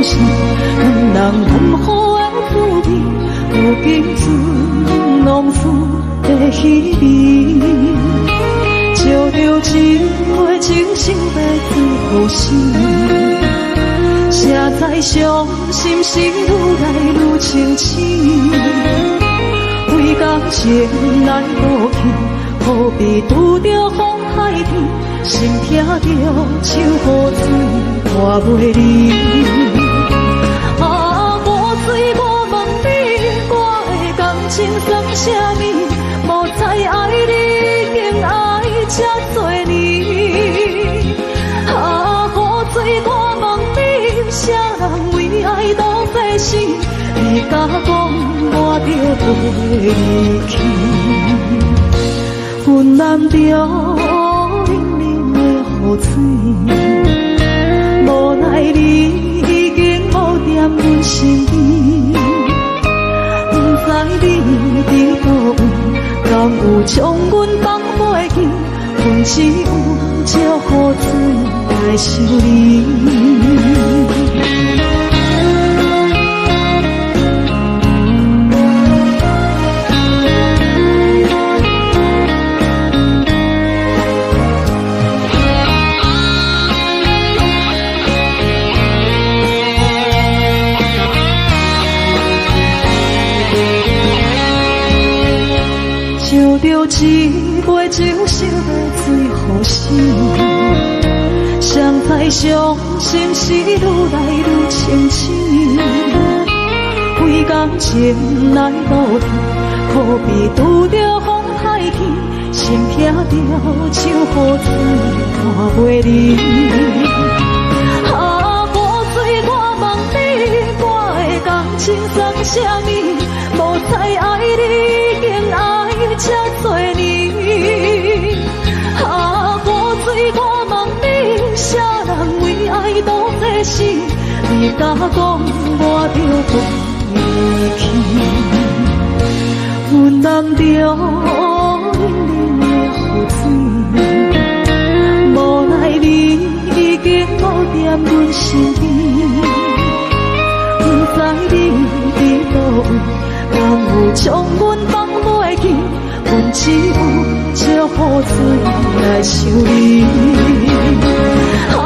是两人难好的滋味，如今只拢输在稀微。借着一回情深要最好时，谁知伤心事愈来愈清醒。为感情来倒去，何必拄着风海天？心痛着手雨水拖袂离。啊，无水我问你，我的感情算啥物？无知爱你，竟爱这多年。啊，雨水我问你，啥人为爱都费死？你甲讲我着袂离去，阮难着冷冷的雨水，无奈你已经无踮阮身边，不知你伫倒位，敢有将阮放袂记？阮只有借雨水来想你。就着一杯酒，烧要最好时，谁知伤心事愈来愈清醒。为感情来倒去，何必拄着风海天？心痛着手雨水拖袂离。啊，无水我问你，我的感情算啥物？无知爱你，竟爱这多年。啊，无水我问你，啥人为爱都费死？你甲讲我着袂离去，阮难着冷冷的雨水，无奈你已经无踮阮身边，不知你伫倒位，敢有将阮放袂记？阮只有借雨水来想你。啊，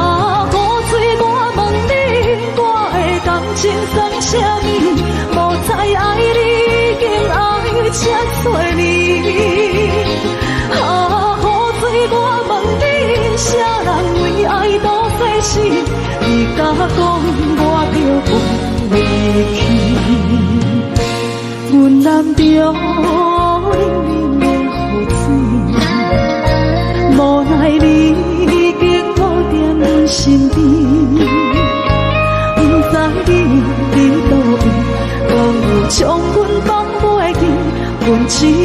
雨水我问你，我的感情算啥物？无知爱你，竟爱这多年。啊，雨水我问你，啥人为爱都费死？你甲讲我着袂离去，阮难着冷冷的雨水，无奈你已经无踮阮身边，不知你伫倒位，敢有将阮放袂记？阮只有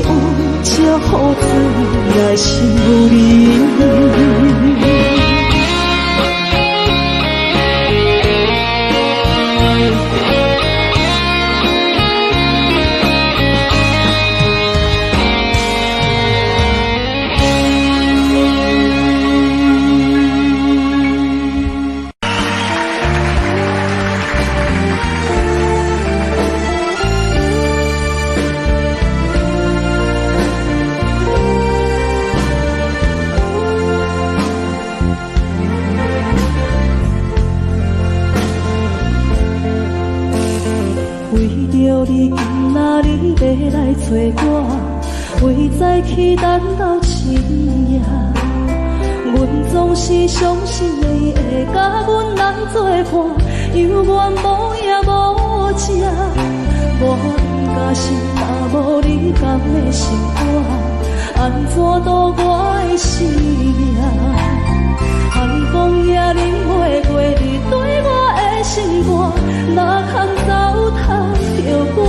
借雨水来想你。找我，为再去等到深夜，阮总是相信你会甲阮来作伴，犹原无影无迹。我应该是若无你甘的心肝，安怎度我的生命？海风也忍袂过你对我的心肝，哪通糟蹋着我？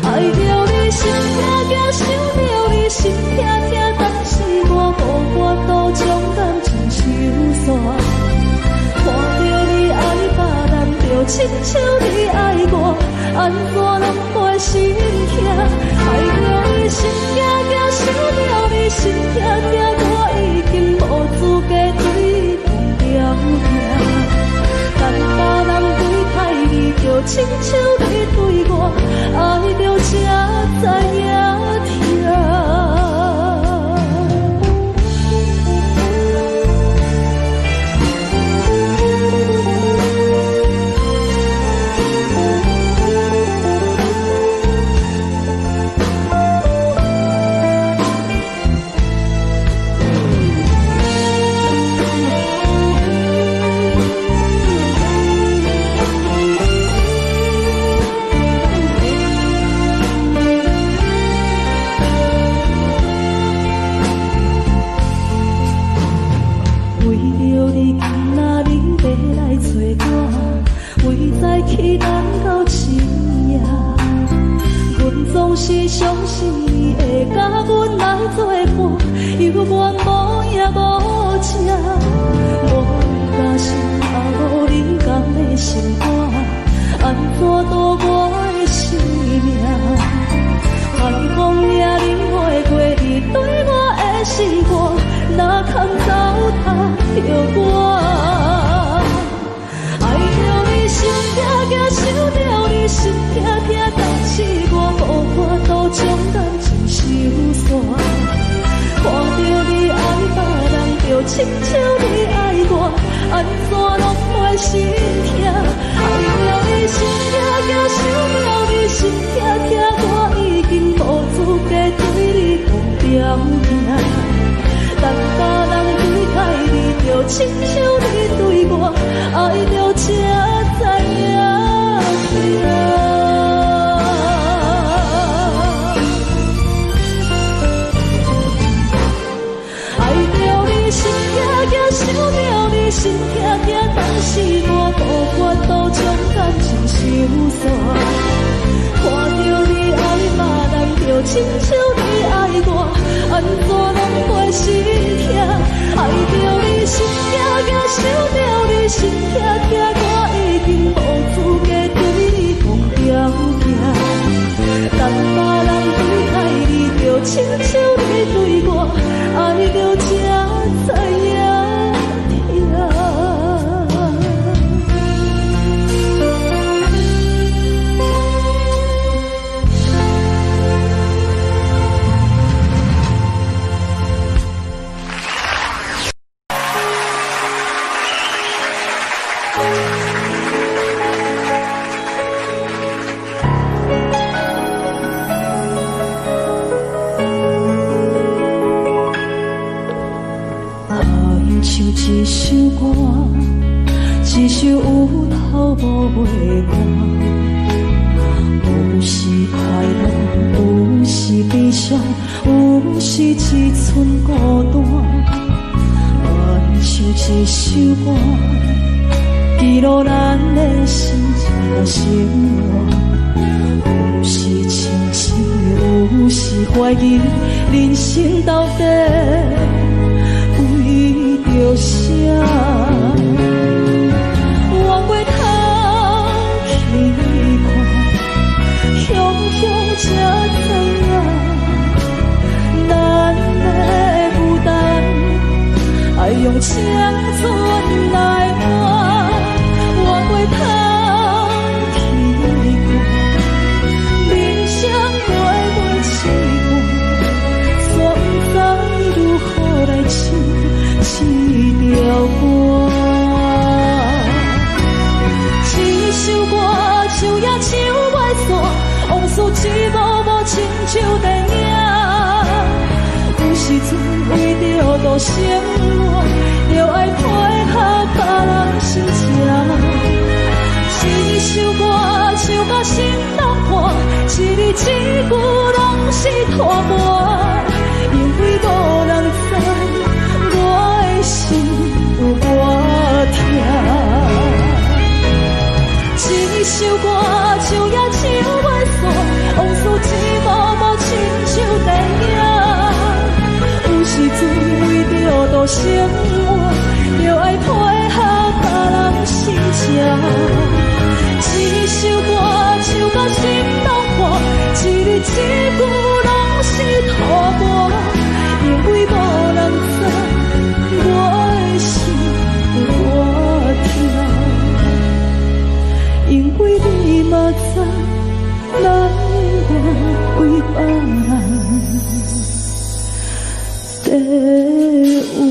爱着你心痛痛，想着你心痛痛，但是我无法度将感情收煞。看着你爱别人，就亲像你爱我，安怎拢袂心痛？爱着你心痛痛，想着你心痛痛，我已经无资格对去等到深夜。阮总是相信你会甲阮来作伴，犹原无影无迹。我甲心头冷感的心肝，安怎度我的生命？寒风也冷袂过你对我的示爱，哪堪糟蹋着我？爱着你心痛痛，想着你心痛痛，但是我无法度将感情收煞。看着你爱别人，就亲像你爱我，安怎拢袂心痛？爱着你心痛痛，想着你心痛痛，我已经无资格对你讲条件。但别人对待你，就亲像你对我，爱着才知影痛。爱着你心痛痛，想着你心痛痛，但是我无法度将感情收煞。看着你爱别人，就亲像你爱我，安怎拢袂心痛？爱着你心痛痛，想着你心痛痛，我已经无资格对你讲条件。但别人对待你，就亲像你对我，爱着才知影痛。一首歌，一首有头无尾歌，有时快乐，有时悲伤，有时一寸孤单。原唱一首歌，记录咱的心情生活，有时清醒，有时怀疑，人生到底着啥？往回头去看，雄雄才知影，咱的负担爱用青春来换。往回头去看，人生过几关，却不知如何来唱一条歌。一首歌唱也唱袂煞，往事一幕幕亲像电影。有时阵为着度生活，就爱配合别人心情。一首歌唱到心拢破，一字一句拢是拖磨，因为无人知我的心有多痛。一首歌唱也唱袂煞，往事一幕幕亲像电影。有时阵为着度生活，就爱配合别人心情。一首歌唱到心拢破，一字一句拢是拖磨，因为无人知我的心有多痛。因为你嘛知，咱我为别人在我。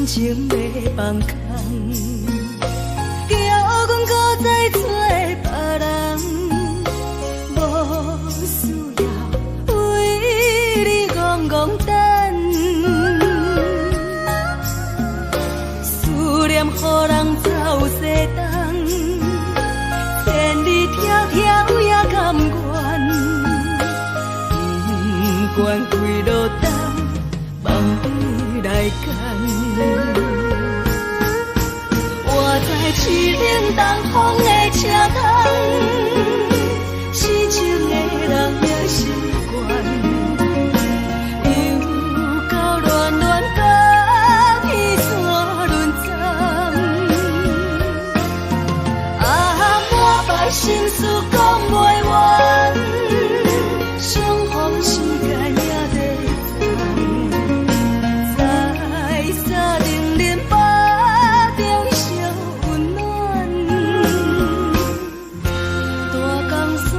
感情要放空，叫阮搁再找别人，无需要为你戆戆等。思念予人走西东，千里迢迢也甘愿，不管几落冬，梦里来干。我在市顶东风的车窗，痴情的人也习惯，又到乱乱甲彼山论站。啊，满腹心事讲袂完，相逢时间也在在沙丁林巴中烧温暖，大江山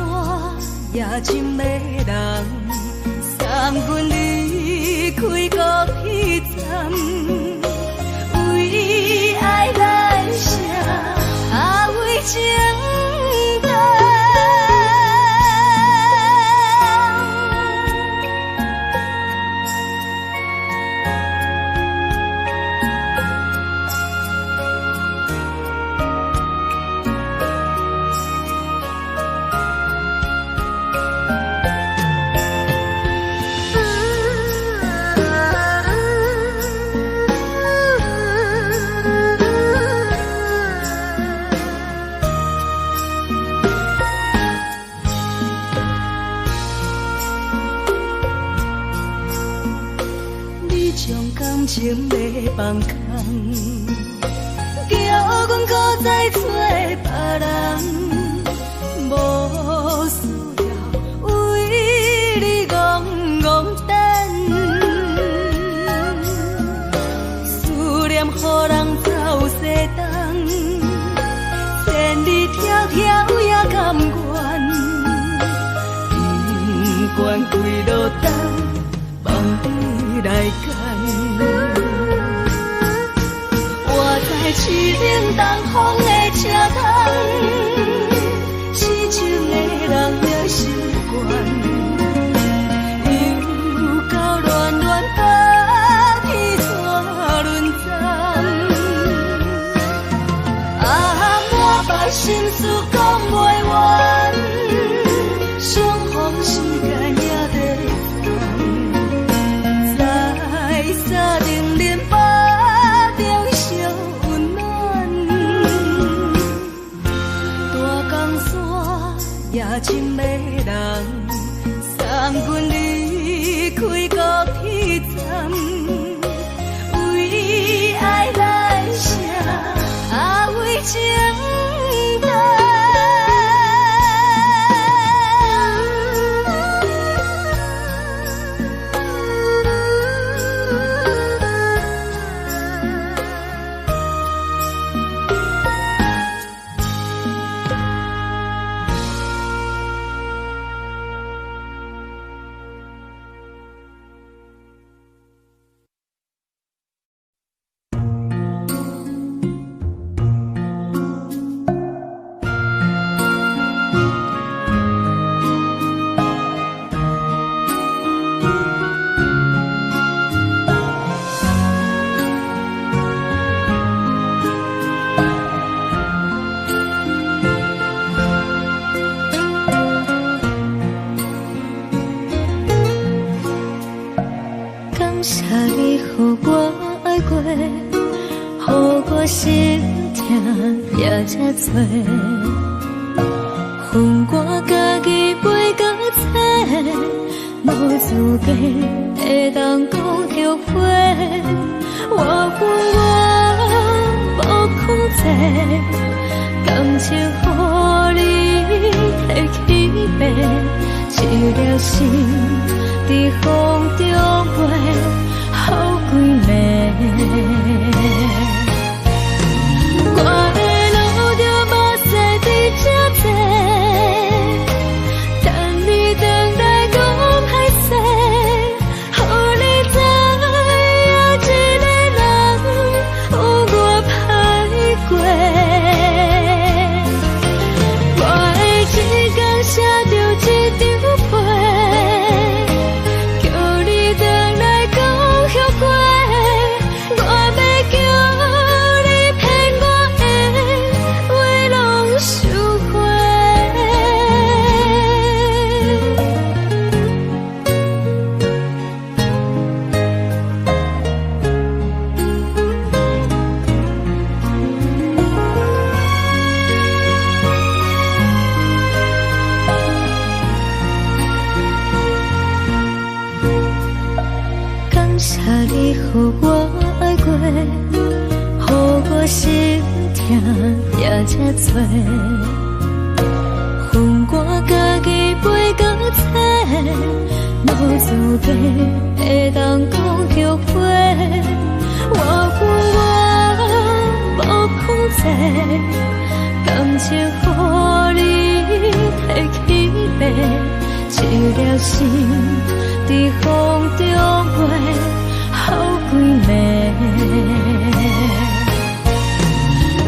也真迷人，送阮离开高铁站，为爱来写啊为情长。感情要放空，叫阮搁再找别人，无需要为你戆戆等。思念予人走西东，千里迢迢也甘愿，不管几落冬，梦里来干。我在市顶东风的车窗，痴情的人也习惯，又到乱乱甲彼山论站。啊，满腹心事讲袂完，相逢时间也在沙丁林巴中烧温暖，大江山也真迷人，送阮离开高铁站，为爱来写啊为情长。心痛也这多，恨我家己袂到切，无资格会当讲后悔。我恨我无控制，感情予你摕去卖，一条心伫风中飞，好几暝。我的路着目屎伫这多，等你回来讲歹势，予你知影一个人你予我爱过，予我心痛也这多，分我家己飞到这，无自白会当讲后悔。我无讲这，感情予你提起白，一粒心在风中飞，好几暝。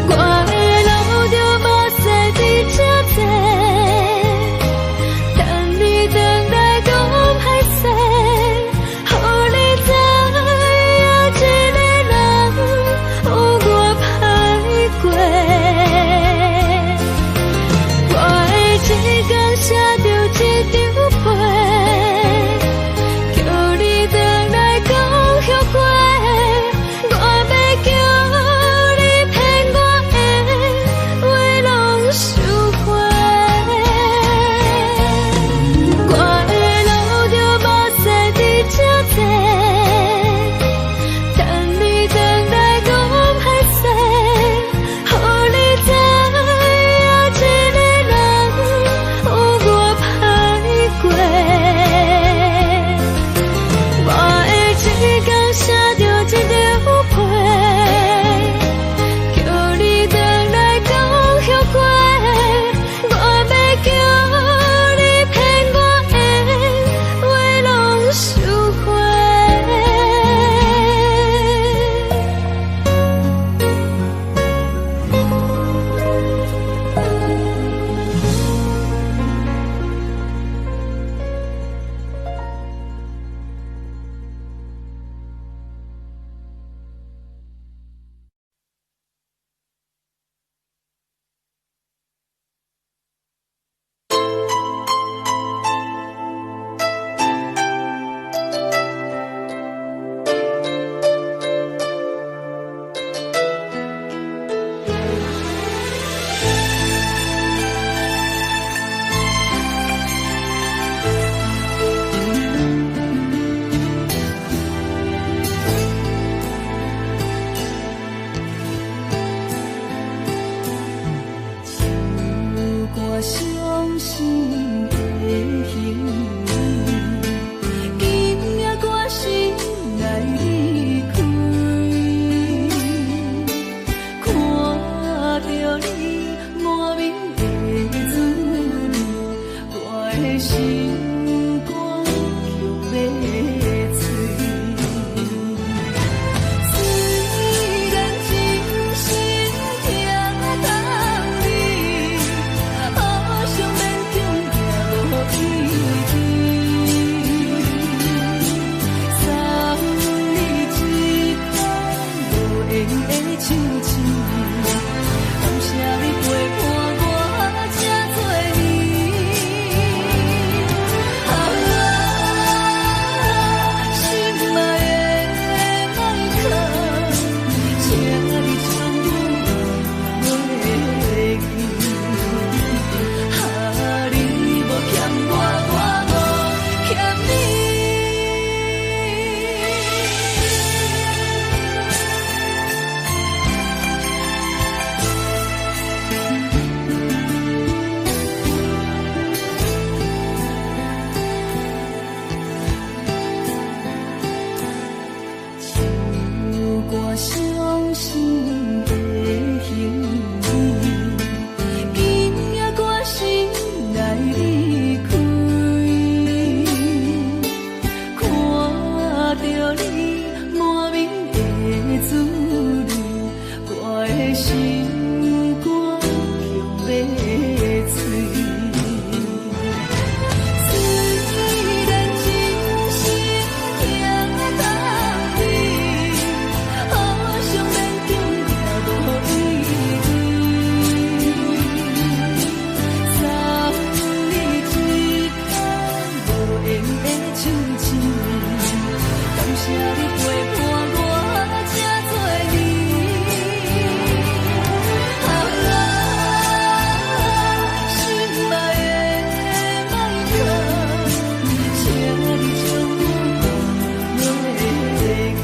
我的路就目屎在这多，等你回来讲歹势，予你知影一个人有我歹过。我会一天写着一张被，叫你回来讲后悔。我要叫你骗我的话拢收回。我的路就目屎在这多，等你回来讲歹势，予你知影一个人有我歹过。我会一天写着一张被，叫你回来讲后悔。我要叫你骗我的话拢收回。我伤心的行为，今夜我心来离开，看着你满面的滋味，我的心肝却要碎。虽然真心疼你，好想勉强也无意义。送你一空无缘的手指，感谢你陪伴我这多年。心爱的麦克，请你将我袂记。你无欠我，我无欠你。唱我伤心的行为，今夜我心来离开，看着你满面的滋味，我的心肝却要碎。虽然真心疼你，好想勉强也无意义。送你一空无缘的手指，感谢你陪伴我这多年。心爱的麦克，请你将我袂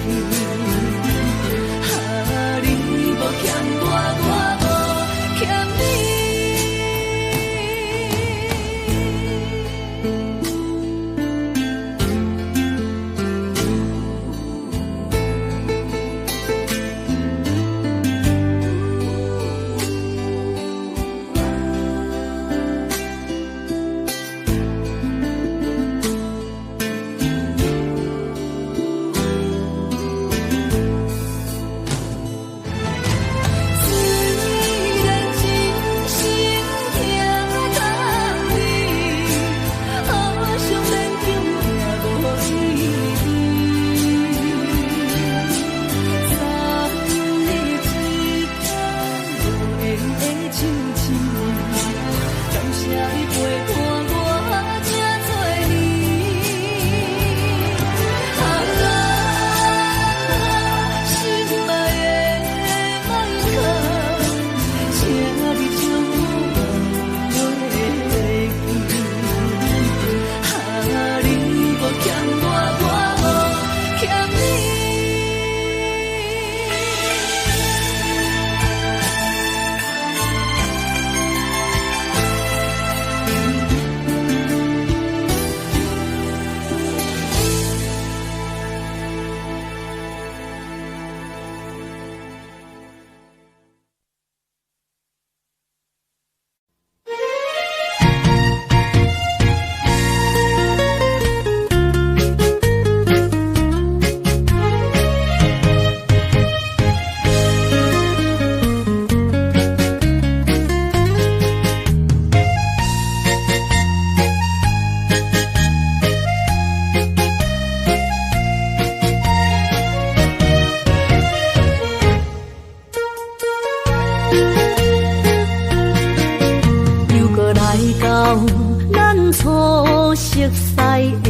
熟悉的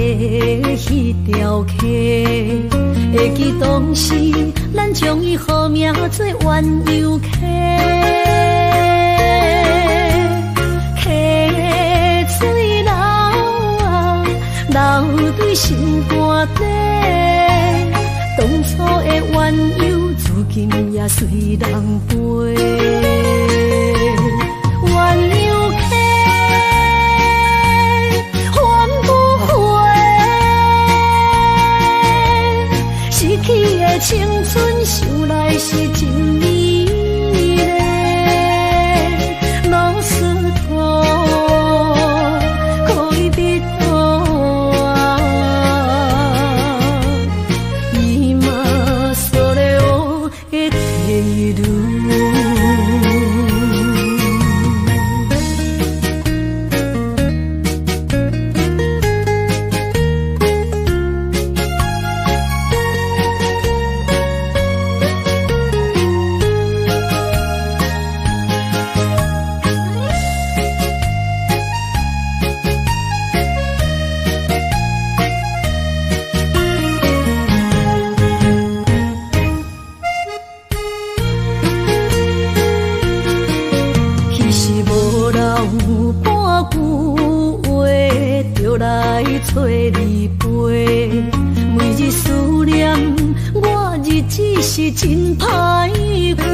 迄条溪，会记当时咱将伊号名做鸳鸯溪。溪水流啊，流对心肝底，当初的鸳鸯，如今也随人飞。鸳鸯溪，还不回，逝去的青春，想来是真美丽。老师徒，可以别多啊，伊嘛所了的地路。找你陪，每日思念，我日子是真歹过。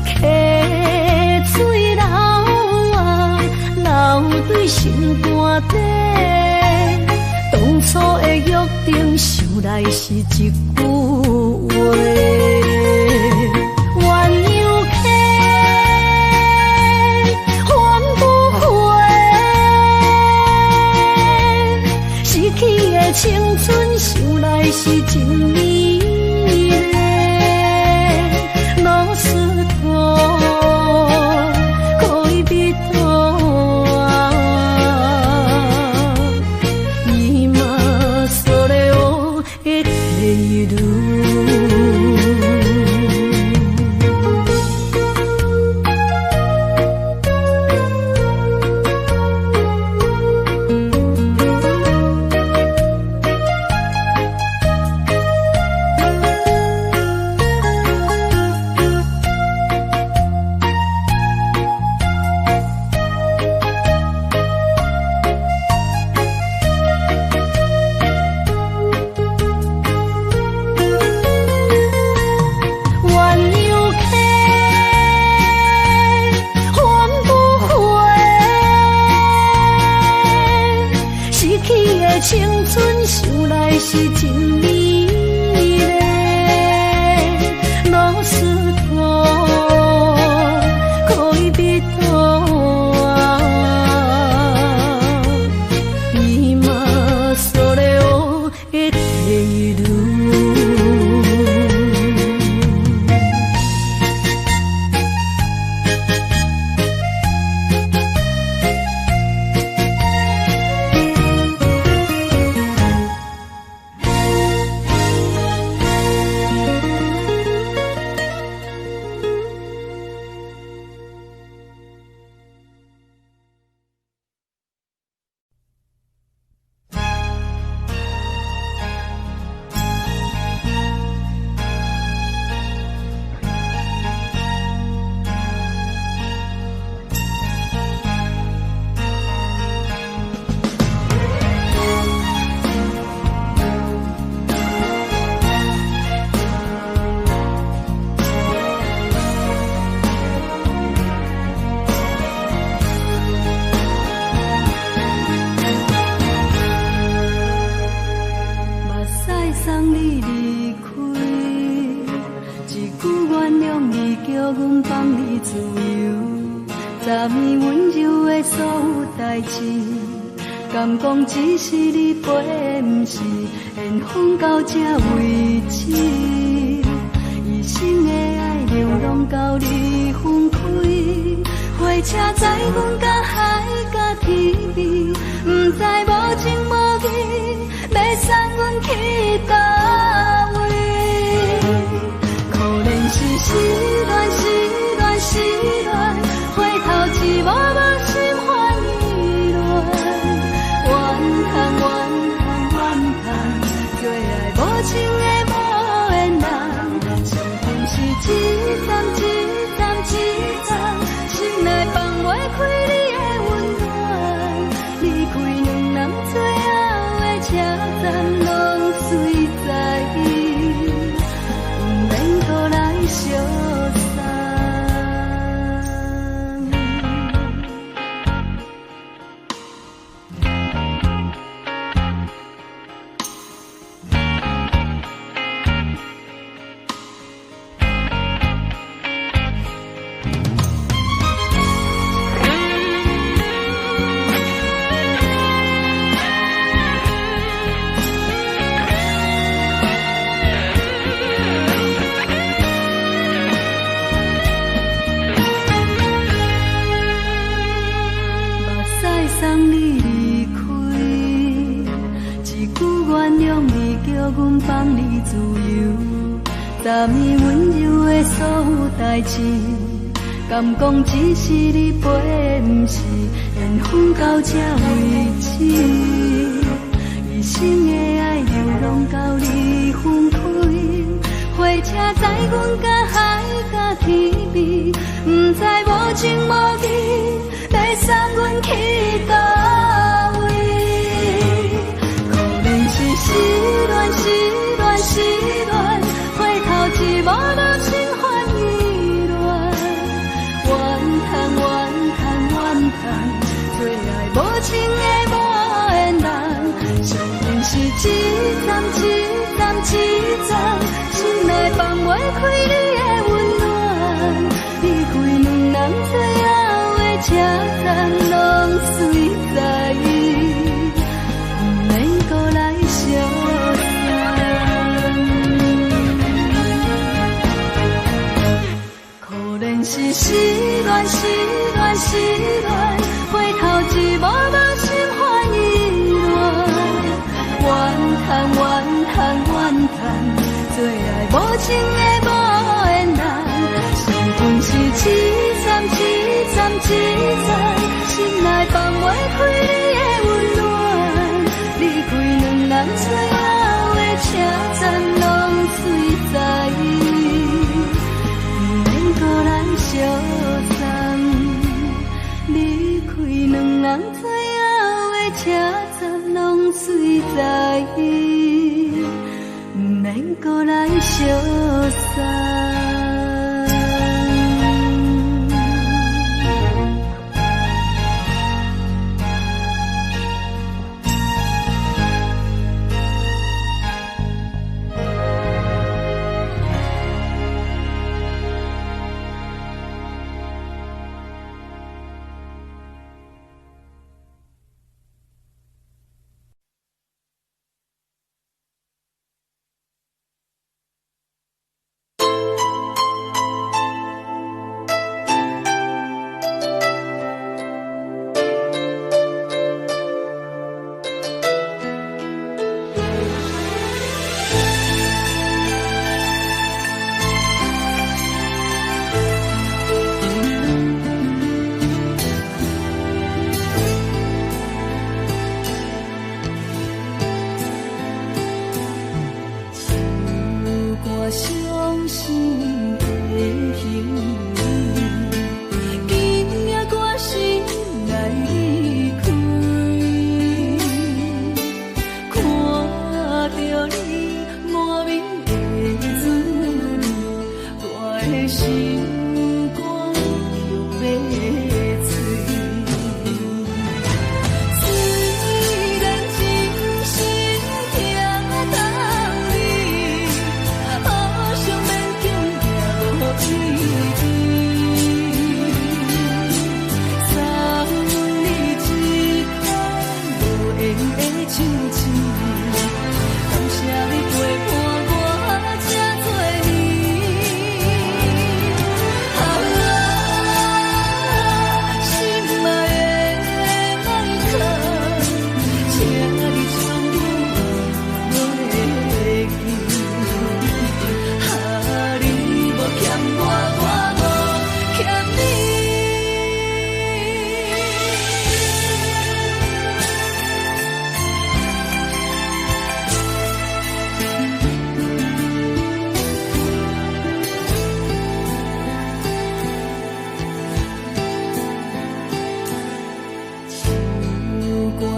溪水流啊，流对心肝底，当初的约定，想来是一句话。青春想来是真美丽，老师徒可以别多啊，伊嘛所了的地路。青春想来是真美丽，老师徒可以别多啊，伊嘛所了的地路。敢讲只是你陪，不是缘分到这为止。一生的爱流浪到你分开，火车载阮甲海甲天边，不知无情无义，要送阮去倒位？可能是失恋，回头一幕幕心烦意。站拢随在伊，不免搁来相送。送你离开，一句原谅你，叫阮放你自由。昨暝温柔的所有代志，敢讲只是你陪，不是缘分到这为止。一生的爱流浪到你分开，火车载阮甲海甲天边，不知无情无义，要送阮去倒位？可能是失恋，失恋，失恋，回头一幕都心烦意乱，怨叹，怨叹，怨叹，最爱无情的无缘人，上天是一站一站一站，心内放袂开你的温暖，离开两人最后的车站拢随在伊，不免搁来相送。可能是失恋，失恋，失恋，回头一幕都心烦意乱，怨叹，怨叹，怨叹，最爱无情的无缘人，上天是一站一站一站，心内放袂开你的温暖，离开两人最后的车站拢随在伊，不免搁来相送。离开两人最后的车站拢随在伊，不免搁来相送。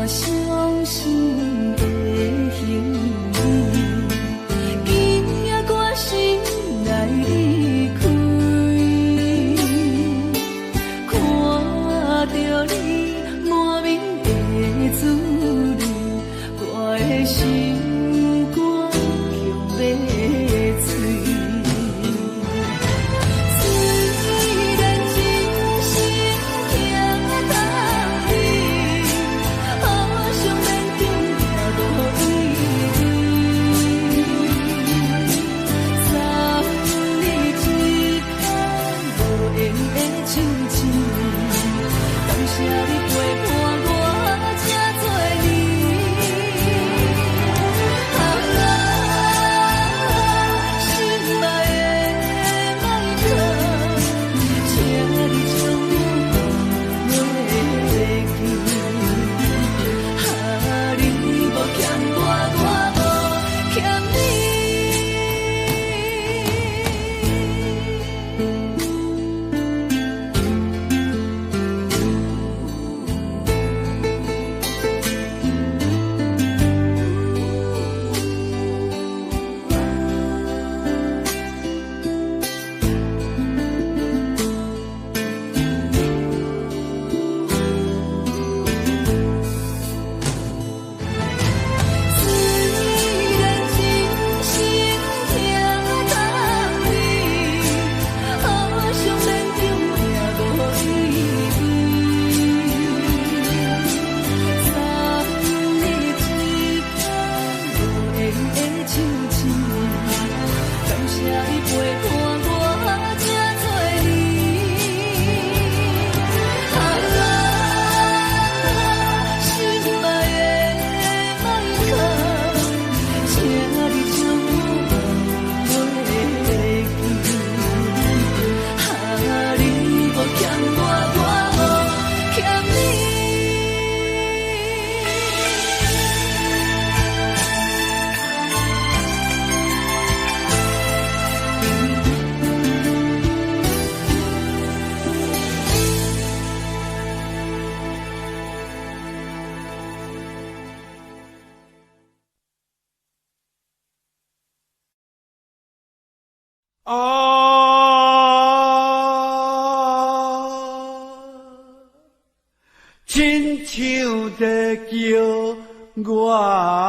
伤心的形亲像在叫我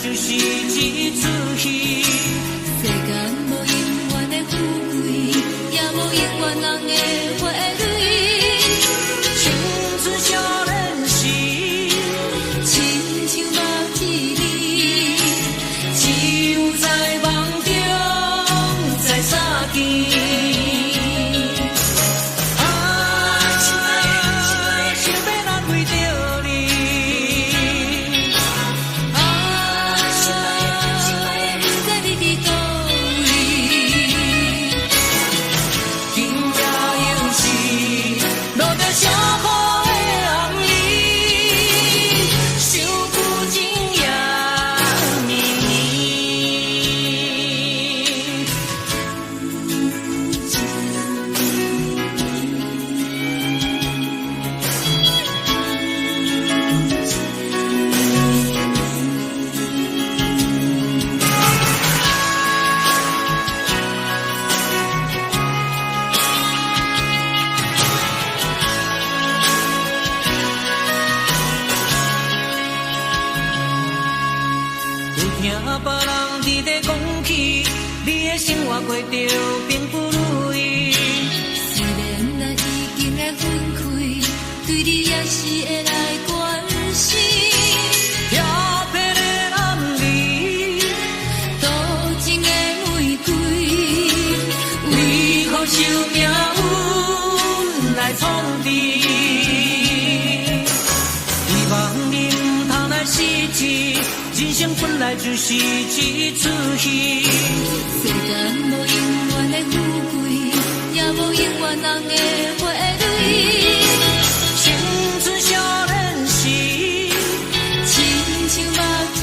就是一出戏。世间无永远的富贵，也无永远人的花蕊。青春少年时，亲像过着并不如意。虽然咱已经会分开，对你也是会来关心。漂泊的男儿，多情的玫瑰，为何受命运来创治？希望你唔通来失志，人生本来就是一出戏。世间无永远的富贵，也无永远人的花蕊。青春少年时，亲像目睭，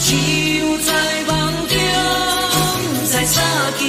只有在梦中才相见。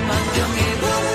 梦中的我。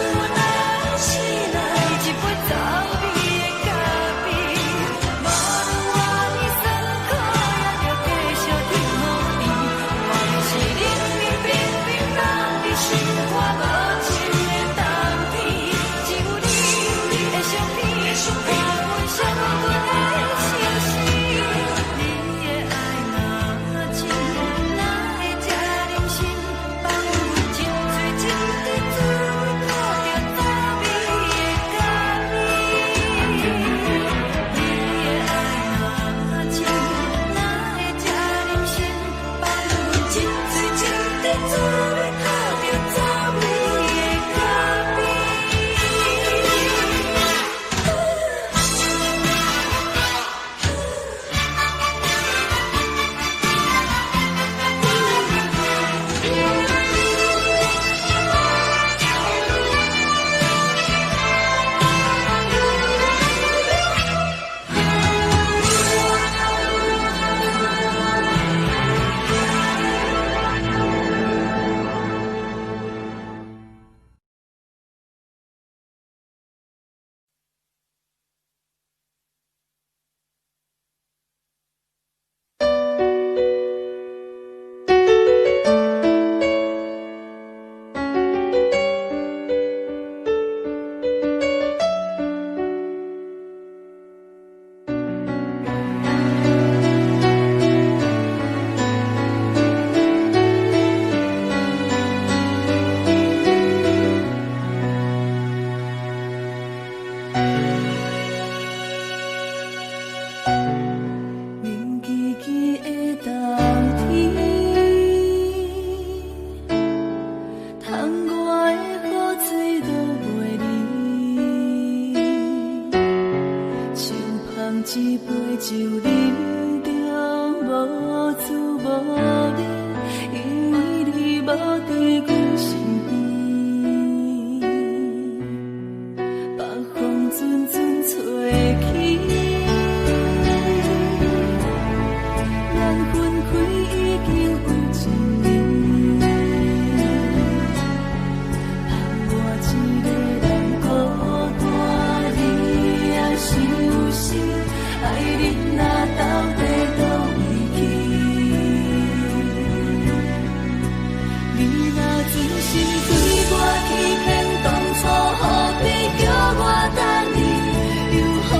一杯酒饮着无滋无味，因为你无伫阮身边，北风阵阵吹起，咱分开已经有一年，盼我一个人孤单，你也伤心，爱你若到底倒位去？你若真心对我欺骗，当初何必叫我等你？又何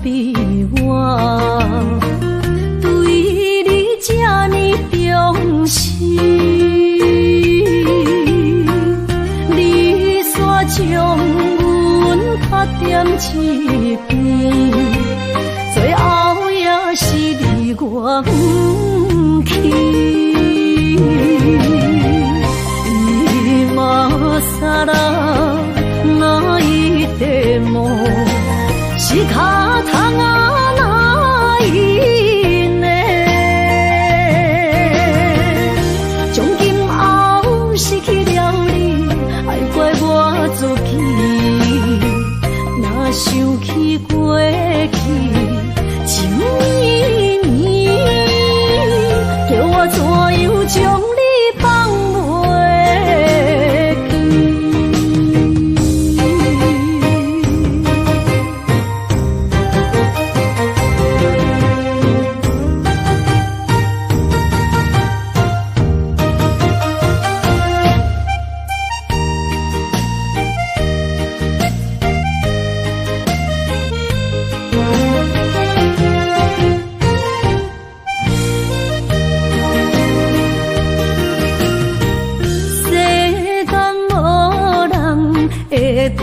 比我，对你这呢重视，你煞将阮拍点一边，最后也是你我不去。今ら泣いても仕方がないね。从今后失去了你，爱怪我自己。若想起过去，像年年，叫我怎样将你放袂？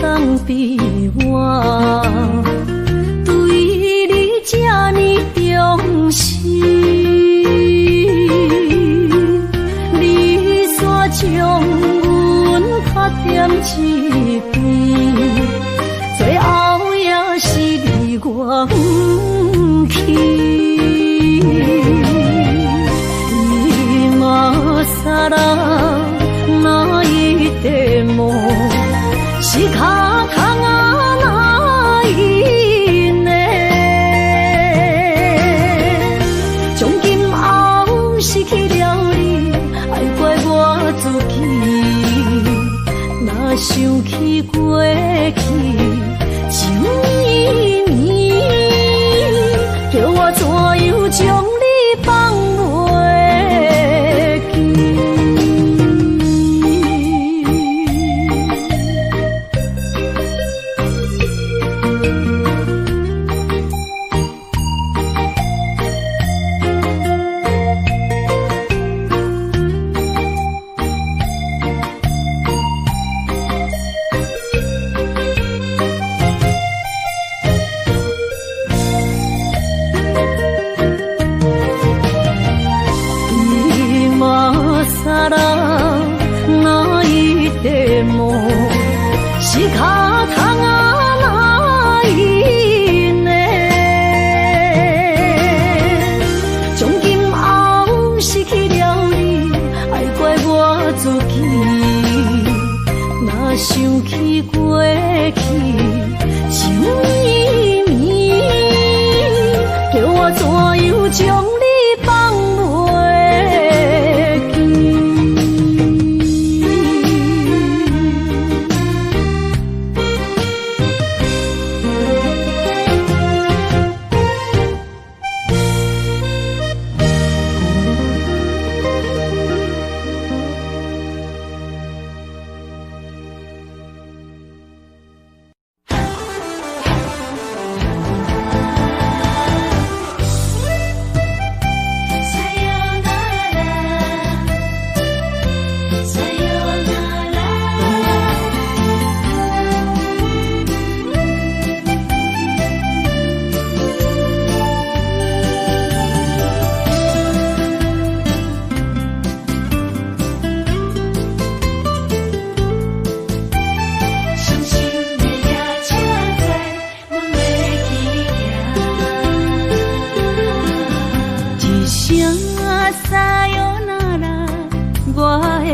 当比我对你这呢重视，你煞将阮拍点一边，最后也是你我不去。今ら泣いても仕方がないね。从今后失去了你，爱怪我自己。若想起过去，像年年，叫我怎样将你放袂记？仕方がないね。从今后失去了你，爱怪我自己。若想起过去，像年年，叫我怎样将你放袂记？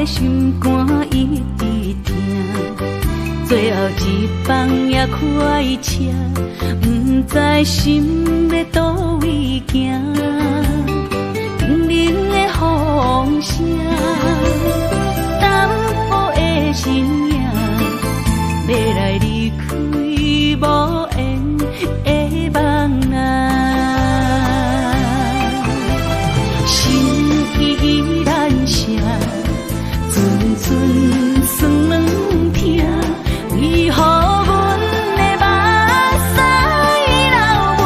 心肝一直疼，最后一放也开车，不知心要倒位行。冷冷的风声，淡薄的身影，要来离开无缘的梦啊，心依然声。寸寸酸软疼，为何阮的目屎流袂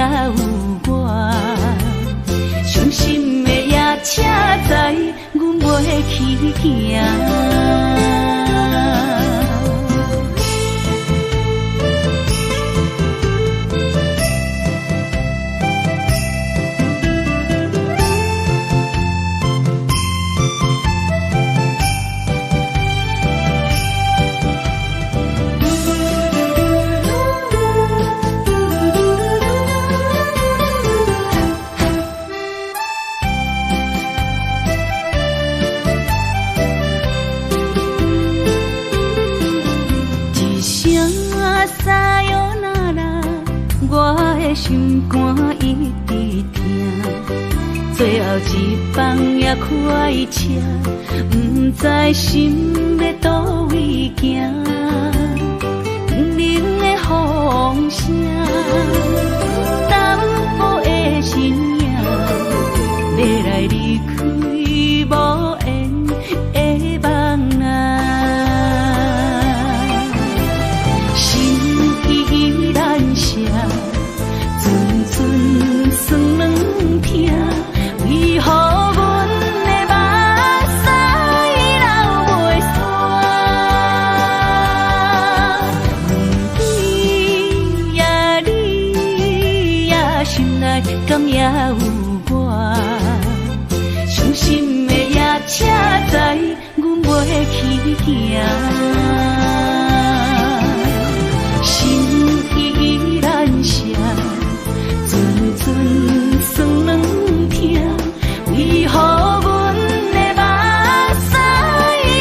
有我，伤心的夜车载，阮袂去行。心肝一直疼，最后一放也开车，不知心要倒位行。冷冷的风声，淡薄的身影，要来离开无缘的梦啊，心依然舍。酸软疼，为何阮的目屎流袂煞？问你呀，心内敢也有我？伤心的夜车载，阮袂去行。心依然舍。酸软疼，为何阮的目屎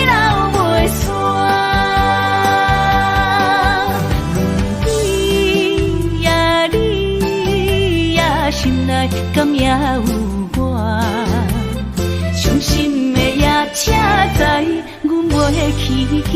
流袂煞？你呀，心内敢也有我？伤心的夜车载，阮袂去行。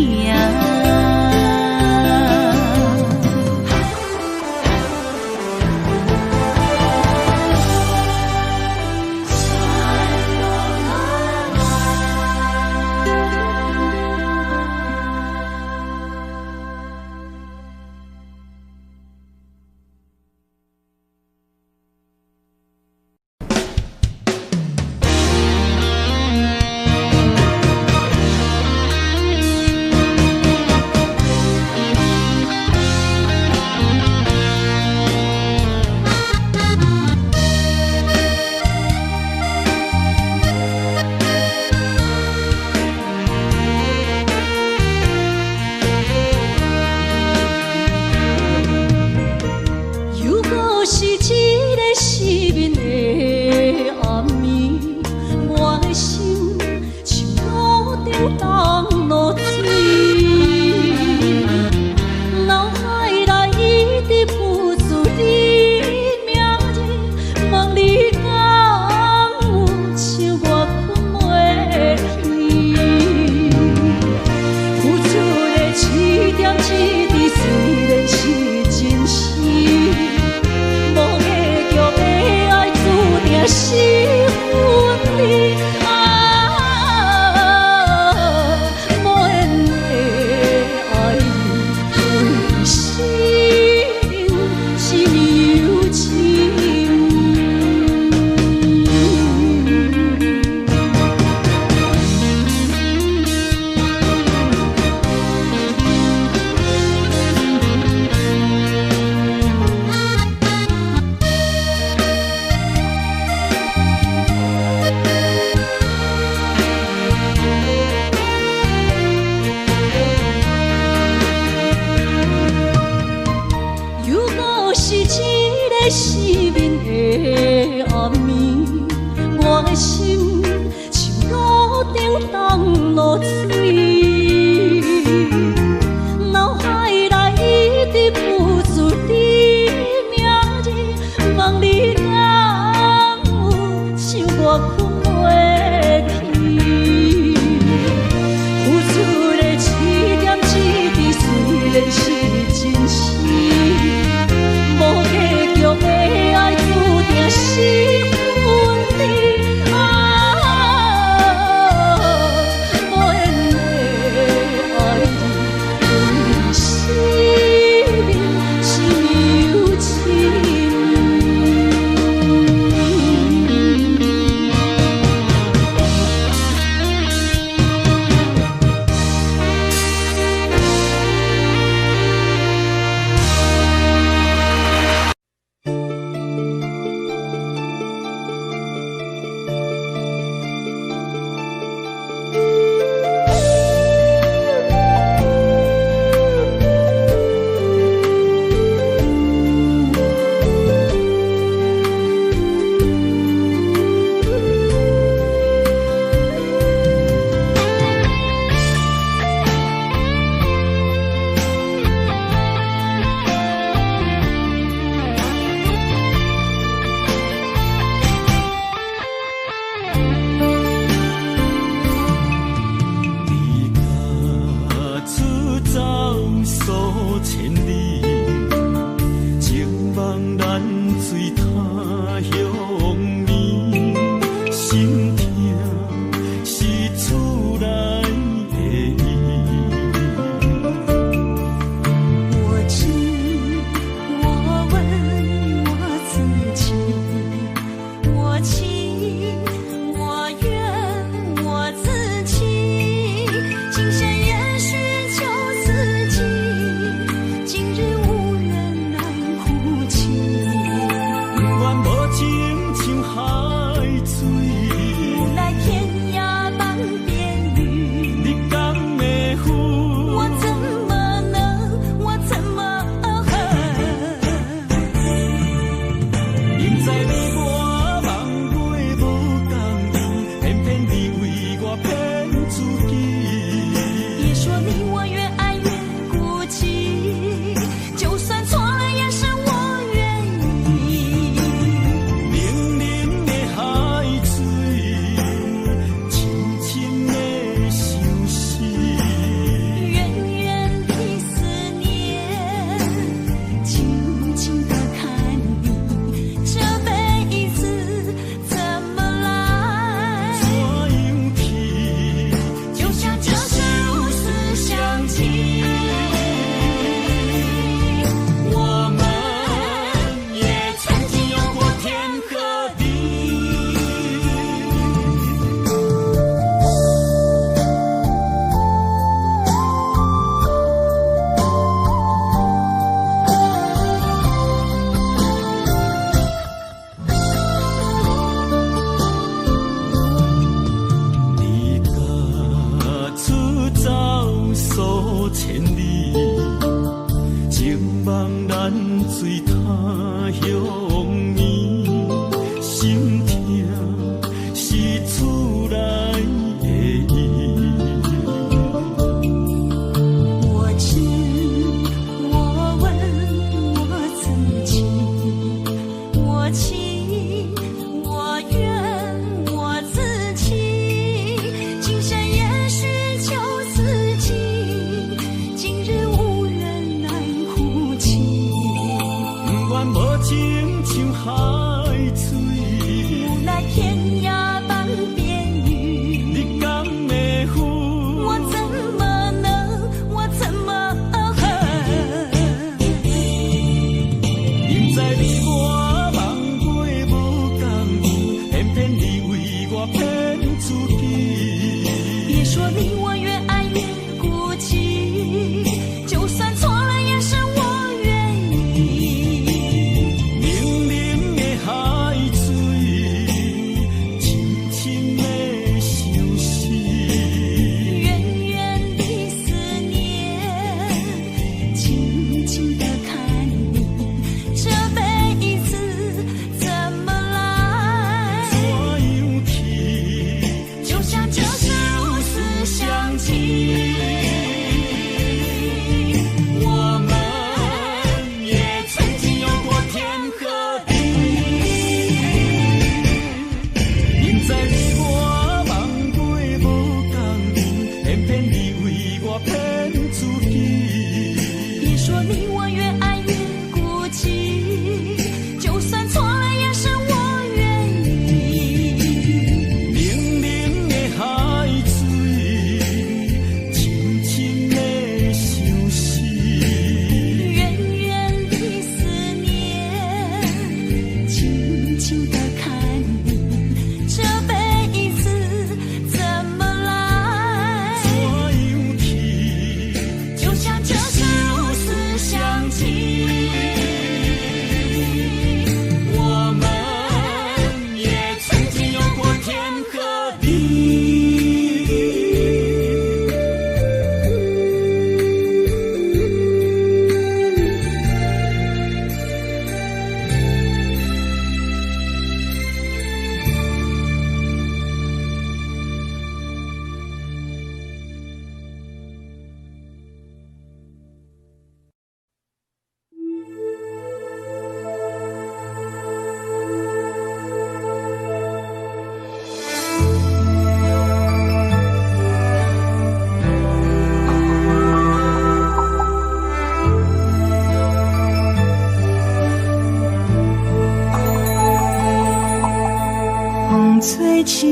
手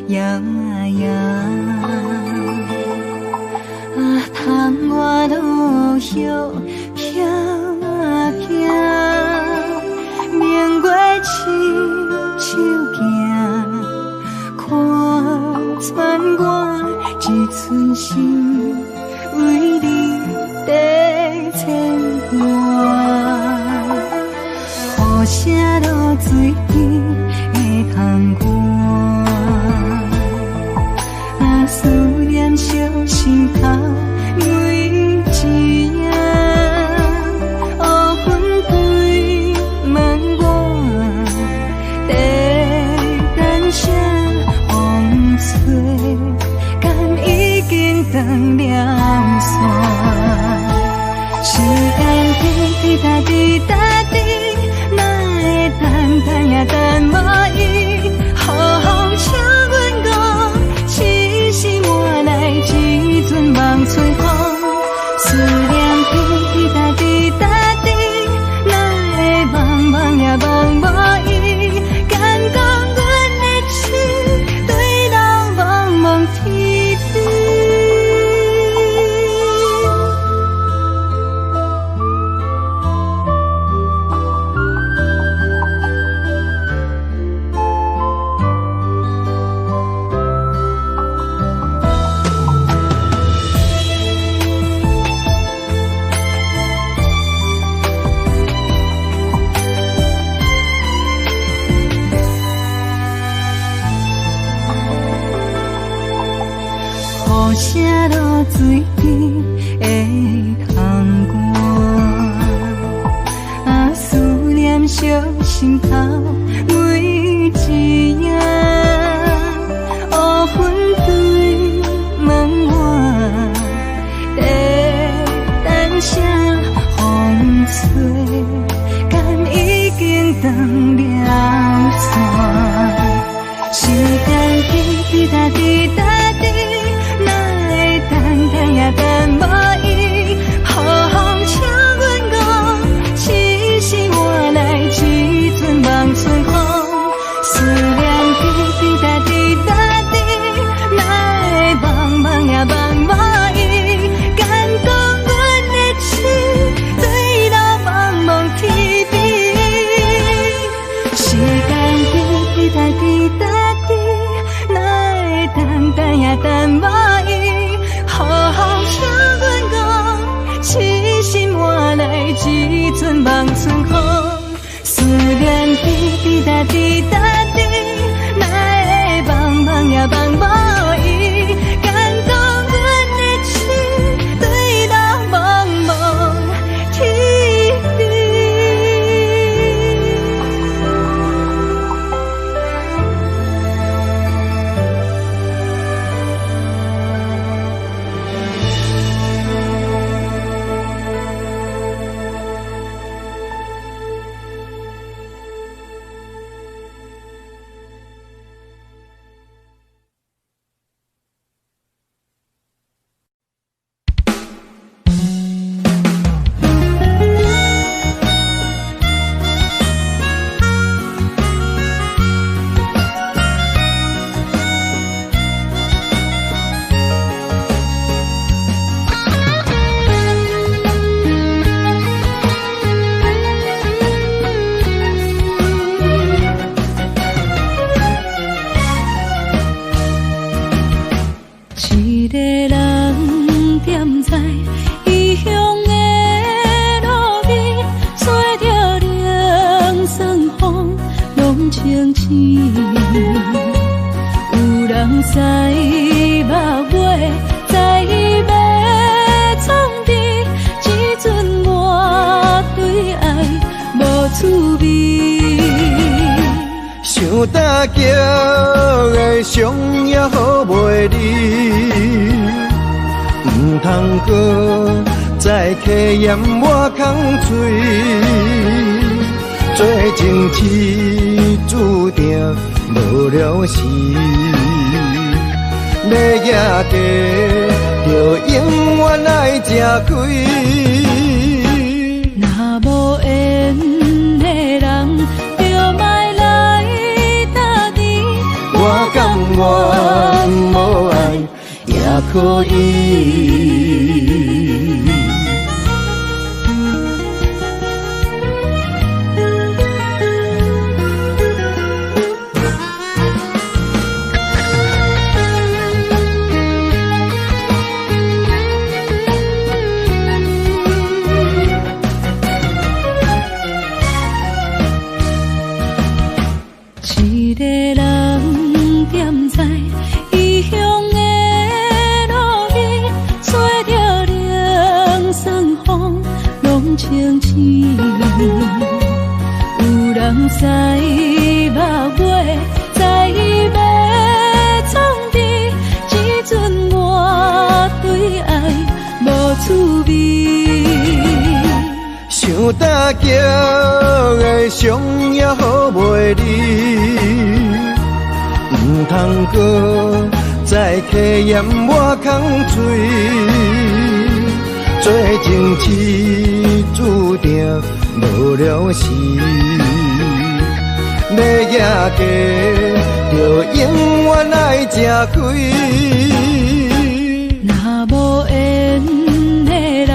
摇摇啊，窗外落叶飘飘，明月亲手行，看穿我一寸心，为你在牵挂，雨声落水边的窗外，啊，思念烧心头每一夜，乌云对问我，在等啥风吹，敢已经断了线。时间滴答滴答滴，哪会等也等无伊？好好请阮讲，痴心换来一阵梦吹风。思念滴答滴答滴，哪会茫茫也茫无伊？敢讲阮的情对人茫茫天边。雨声落水边的窗外，啊，思念烧心头每一夜，乌云对问我，在等啥风吹，敢已经断了线。时间滴答滴答滴，等也等无伊，好好请阮讲，痴心换来一阵梦春风。思念滴滴答滴答滴，哪会茫茫也茫无伊？敢讲阮的情对人茫茫天边。时间滴滴答滴答滴，哪会等也等无伊？好好请阮讲，痴心换来一阵梦春风。思念滴滴答滴答滴，哪会茫茫也茫无伊？敢讲阮的情对人茫茫天边。想搭桥的伤也好袂离，唔通搁再客嫌我空嘴，做情痴注定无了时，要举地就永远爱吃亏。若无缘的人，就莫来搭敌。可以。一个人踮在异乡的路边，吹着凉爽风，拢清醒。有人知目尾，知要创治，只准我对爱无趣味。想搭桥的伤也好袂离，唔通搁再客嫌我空嘴，做情痴注定无了时，要野家就永远爱吃亏。若无缘的人，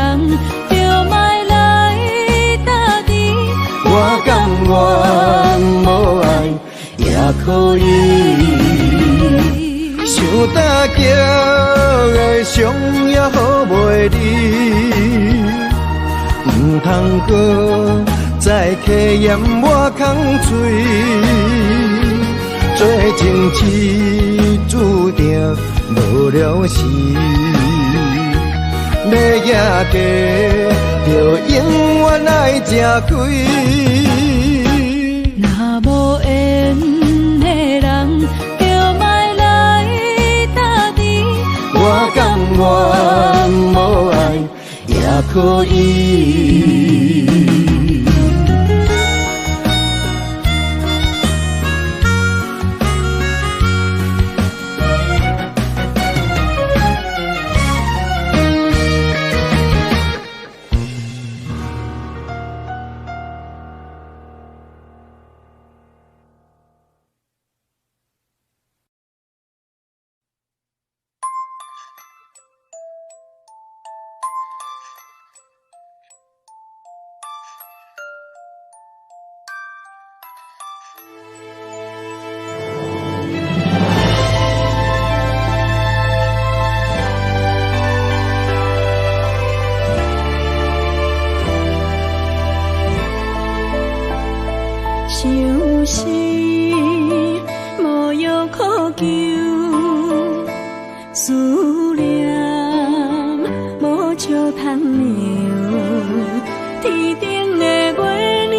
就莫来搭敌。我甘愿无爱也可以，想搭桥的伤也好袂离，唔通搁再客嫌我空嘴，做情痴注定无了时，要野家就永远爱吃亏。若无缘的人，就莫来搭敌。我甘愿无爱也可以。想是无药可救，思念无笑通留。天顶的月亮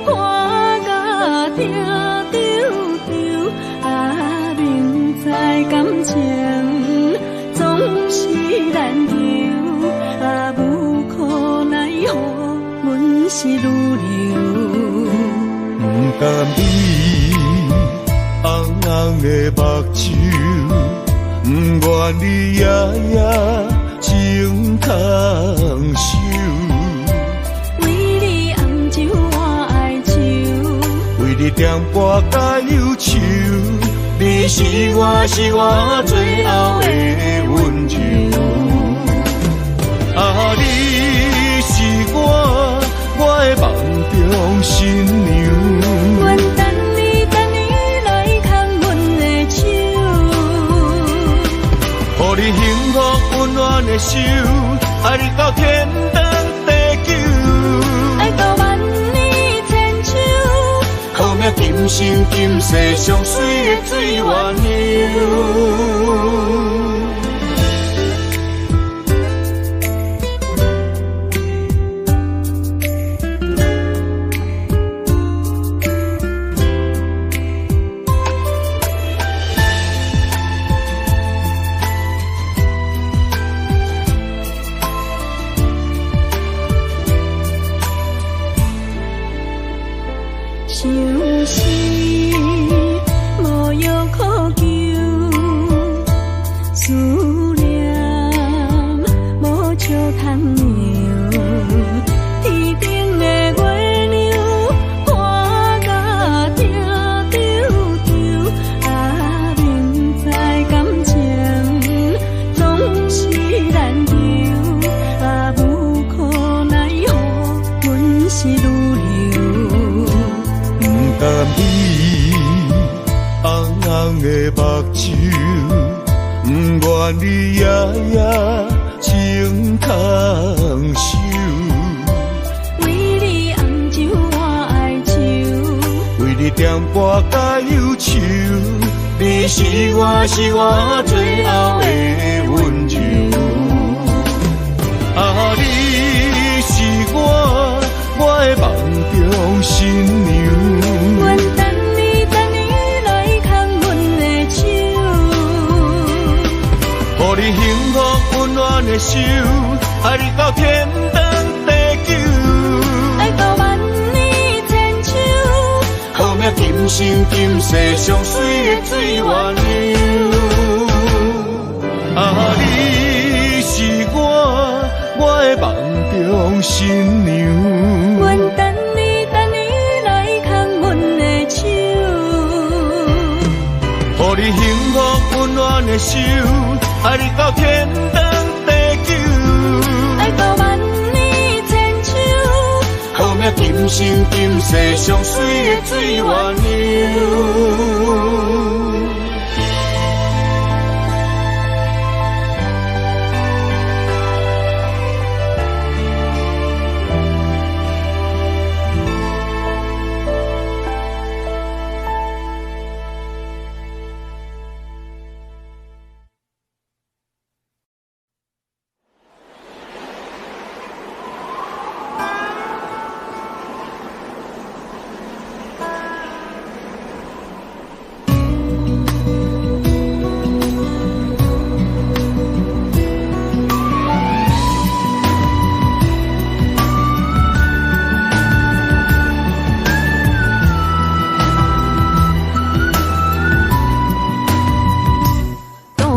看甲定丢丢，啊，明知感情总是难求，啊，无可奈何，阮是愈流。不甘你红红的目睭，不愿你夜夜情空守。为你红酒换哀愁，为你点拨解忧愁，你是我最后的温柔。啊，你是我的梦中新娘。阮等你来牵阮的手，予你幸福温暖的手，爱你到天长地久，爱到万年千秋，好命今生今世上水的水源流。想是无药可救，思念无笑通留。天顶的月亮看甲定丢丢，啊，明知感情总点播甲忧愁，你是我最后的温柔。啊，你是我的梦中新娘。阮等你来牵阮的手，予你幸福温暖的手，爱你到天长地久。爱到万年千秋，好命今生今世上水的水鸳鸯。啊，你是我的梦中新娘。阮等你来牵阮的手，予你幸福温暖的手，爱你到天长地久。爱到万年千秋，好命今生今世上水的水鸳鸯。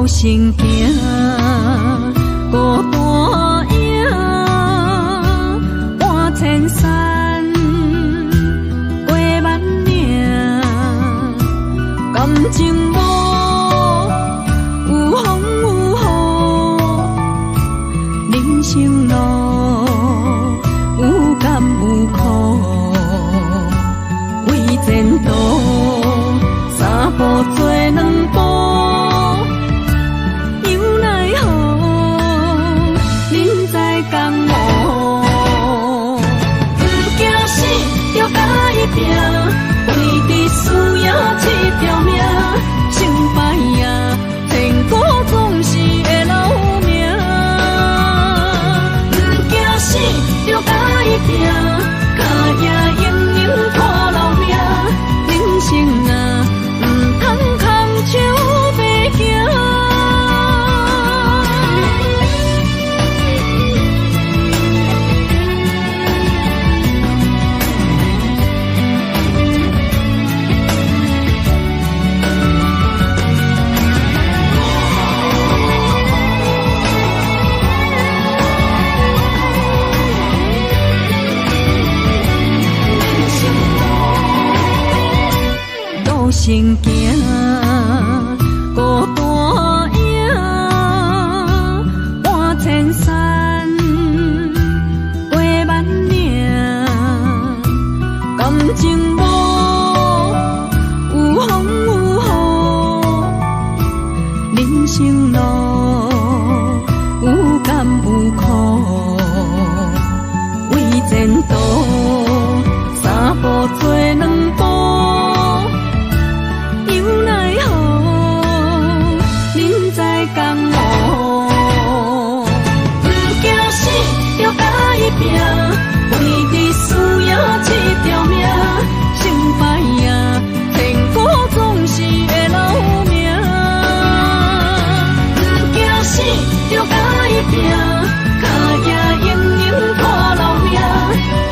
成行孤单影，半千山，过万岭，感情无有风有雨，人生路有甘有苦，为前途三步做两步。为你需要这条命，成败也天高总是会留名。不惊死，就甲伊拼，脚也硬硬拖老命。人生啊，唔通空手白行。成行孤单影，半千山，过万岭，感情无有风有雨，人生路有甘有苦，为前途三步做两步。为你需要这条命，成败也天高总是会留名。不惊死，就甲伊拼，脚也硬硬拖老命。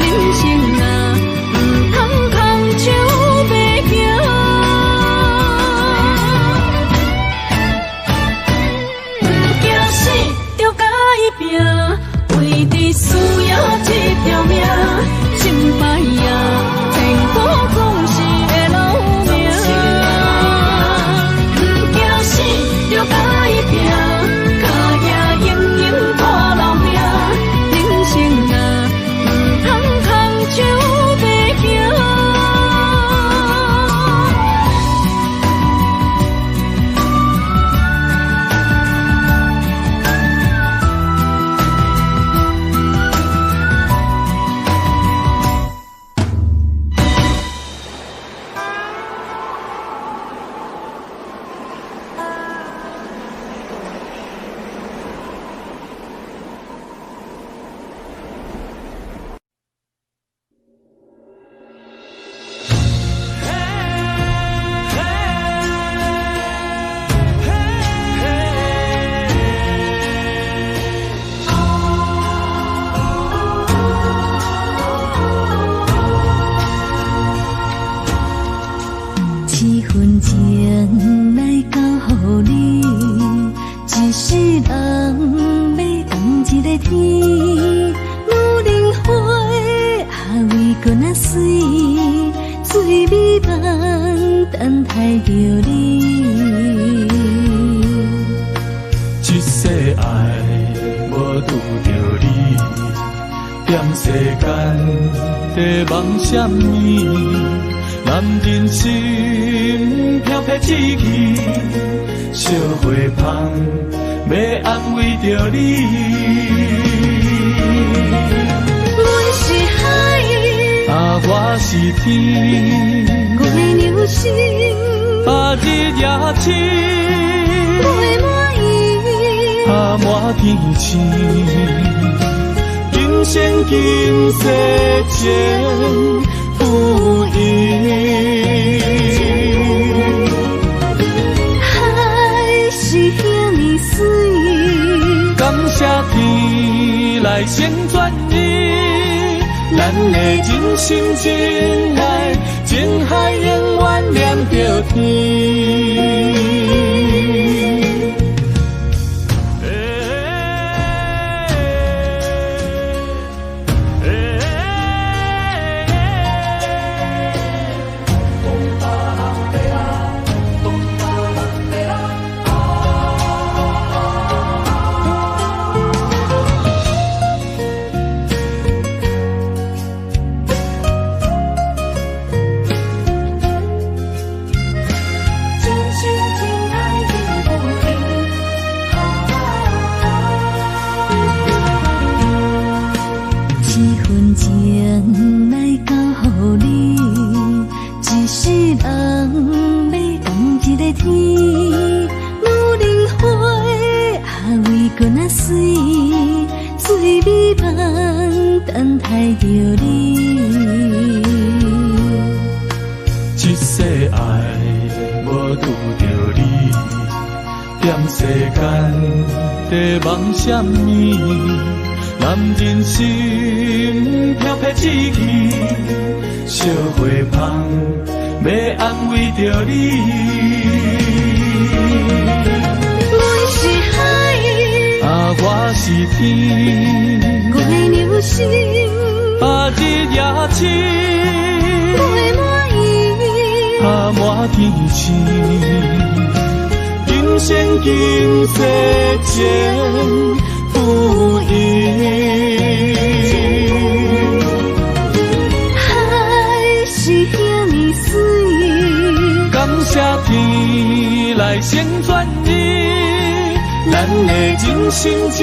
人生啊，唔通空手白行。不惊死，就甲伊拼。为你需要这条命，成败也天高总是会留名。不惊死，就甲伊拼，脚也硬硬拖老命。人生啊，唔通空手白行。天，女人花啊为搁那水，水美梦等待着你。一世爱无拄着你，踮世间在梦什么？男人心飘撇志气，小花香要安慰着你。阮是海，啊，我是天，我的牛心啊，日夜深，袂满意，啊，满天星，今生今世前不移。海是遐尼水，感谢天来成全你，咱的真心真爱，情海永远连着天。等待着你，一世爱无拄着你，踮世间在梦什么？男人心飘撇志气，小花香要安慰着你。阮是海，啊，我是天，我的牛心啊，日夜深，袂满意，啊，满天星，今生今世前不移。海是遐尼水，感谢天来成全你，咱的真心真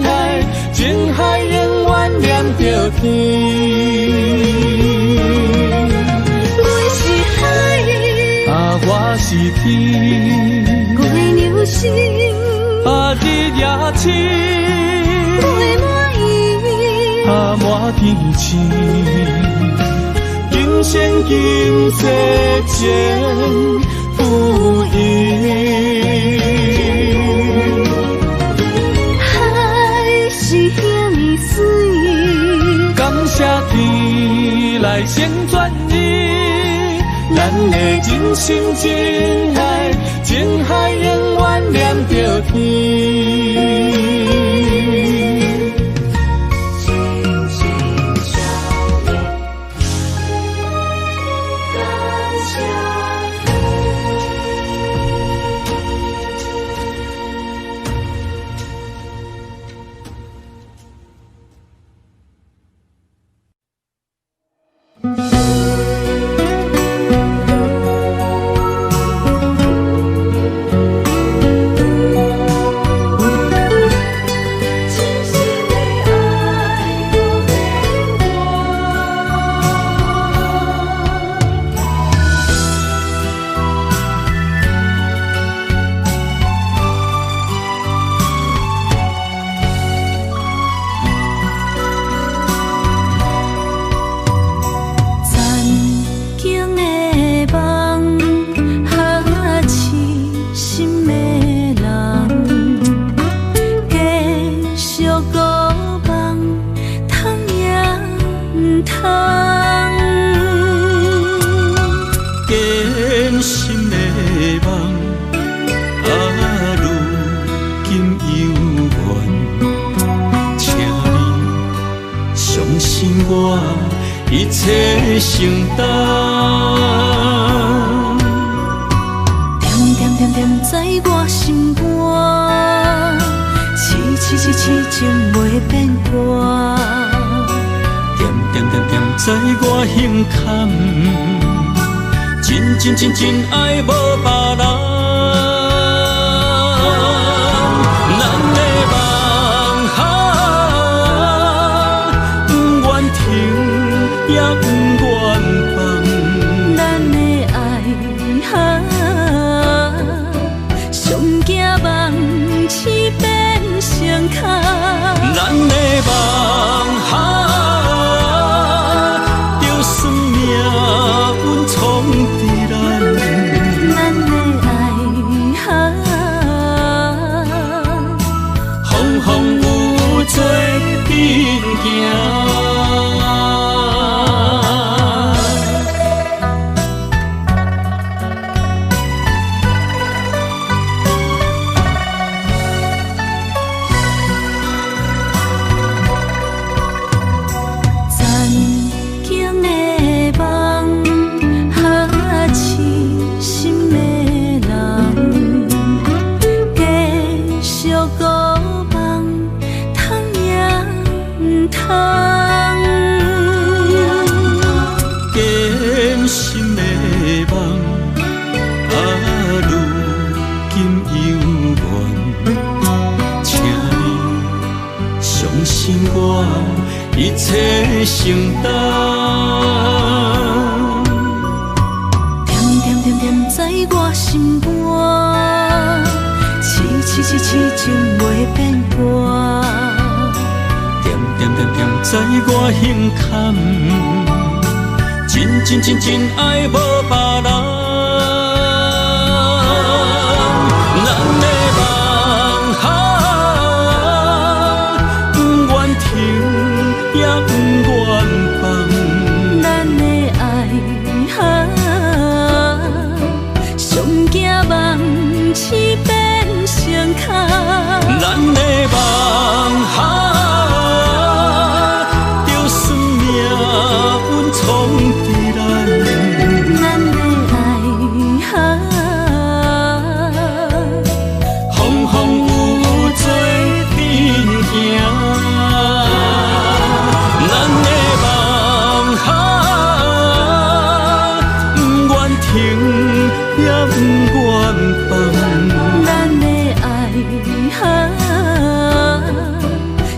爱，情海永远连着天。阮是海，啊，我是天，我的牛心啊，日夜深，袂满意，啊，满天星，今生今世前不移。海是遐尼水，感谢天来成全你，咱的真心真爱，情海永远连着天。我一切承担。点点点点在我心肝，痴情袂变卦。点点点点在我胸坎，真爱无别人。咱的梦想，不愿停，也不愿放。咱的爱上惊梦痴变成空。咱的梦想，就算命运冲伫咱，咱的爱风风雨做阵行。一切承担，点点点点在我心肝，痴情袂变卦。点点点点在我胸坎，真爱无别人。咱的梦想，不愿停，也不愿放。咱的爱上惊梦痴变成空。咱的梦想，就算命运冲伫咱，咱的爱风风雨雨做阵行。咱的梦想，不愿停，也不愿放。咱的爱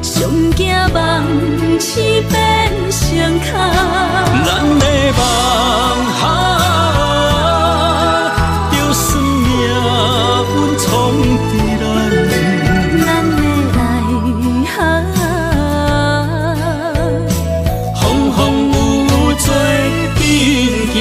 上惊梦痴变成空。咱的梦想，就算命运冲伫咱，咱的爱风风雨雨做阵行。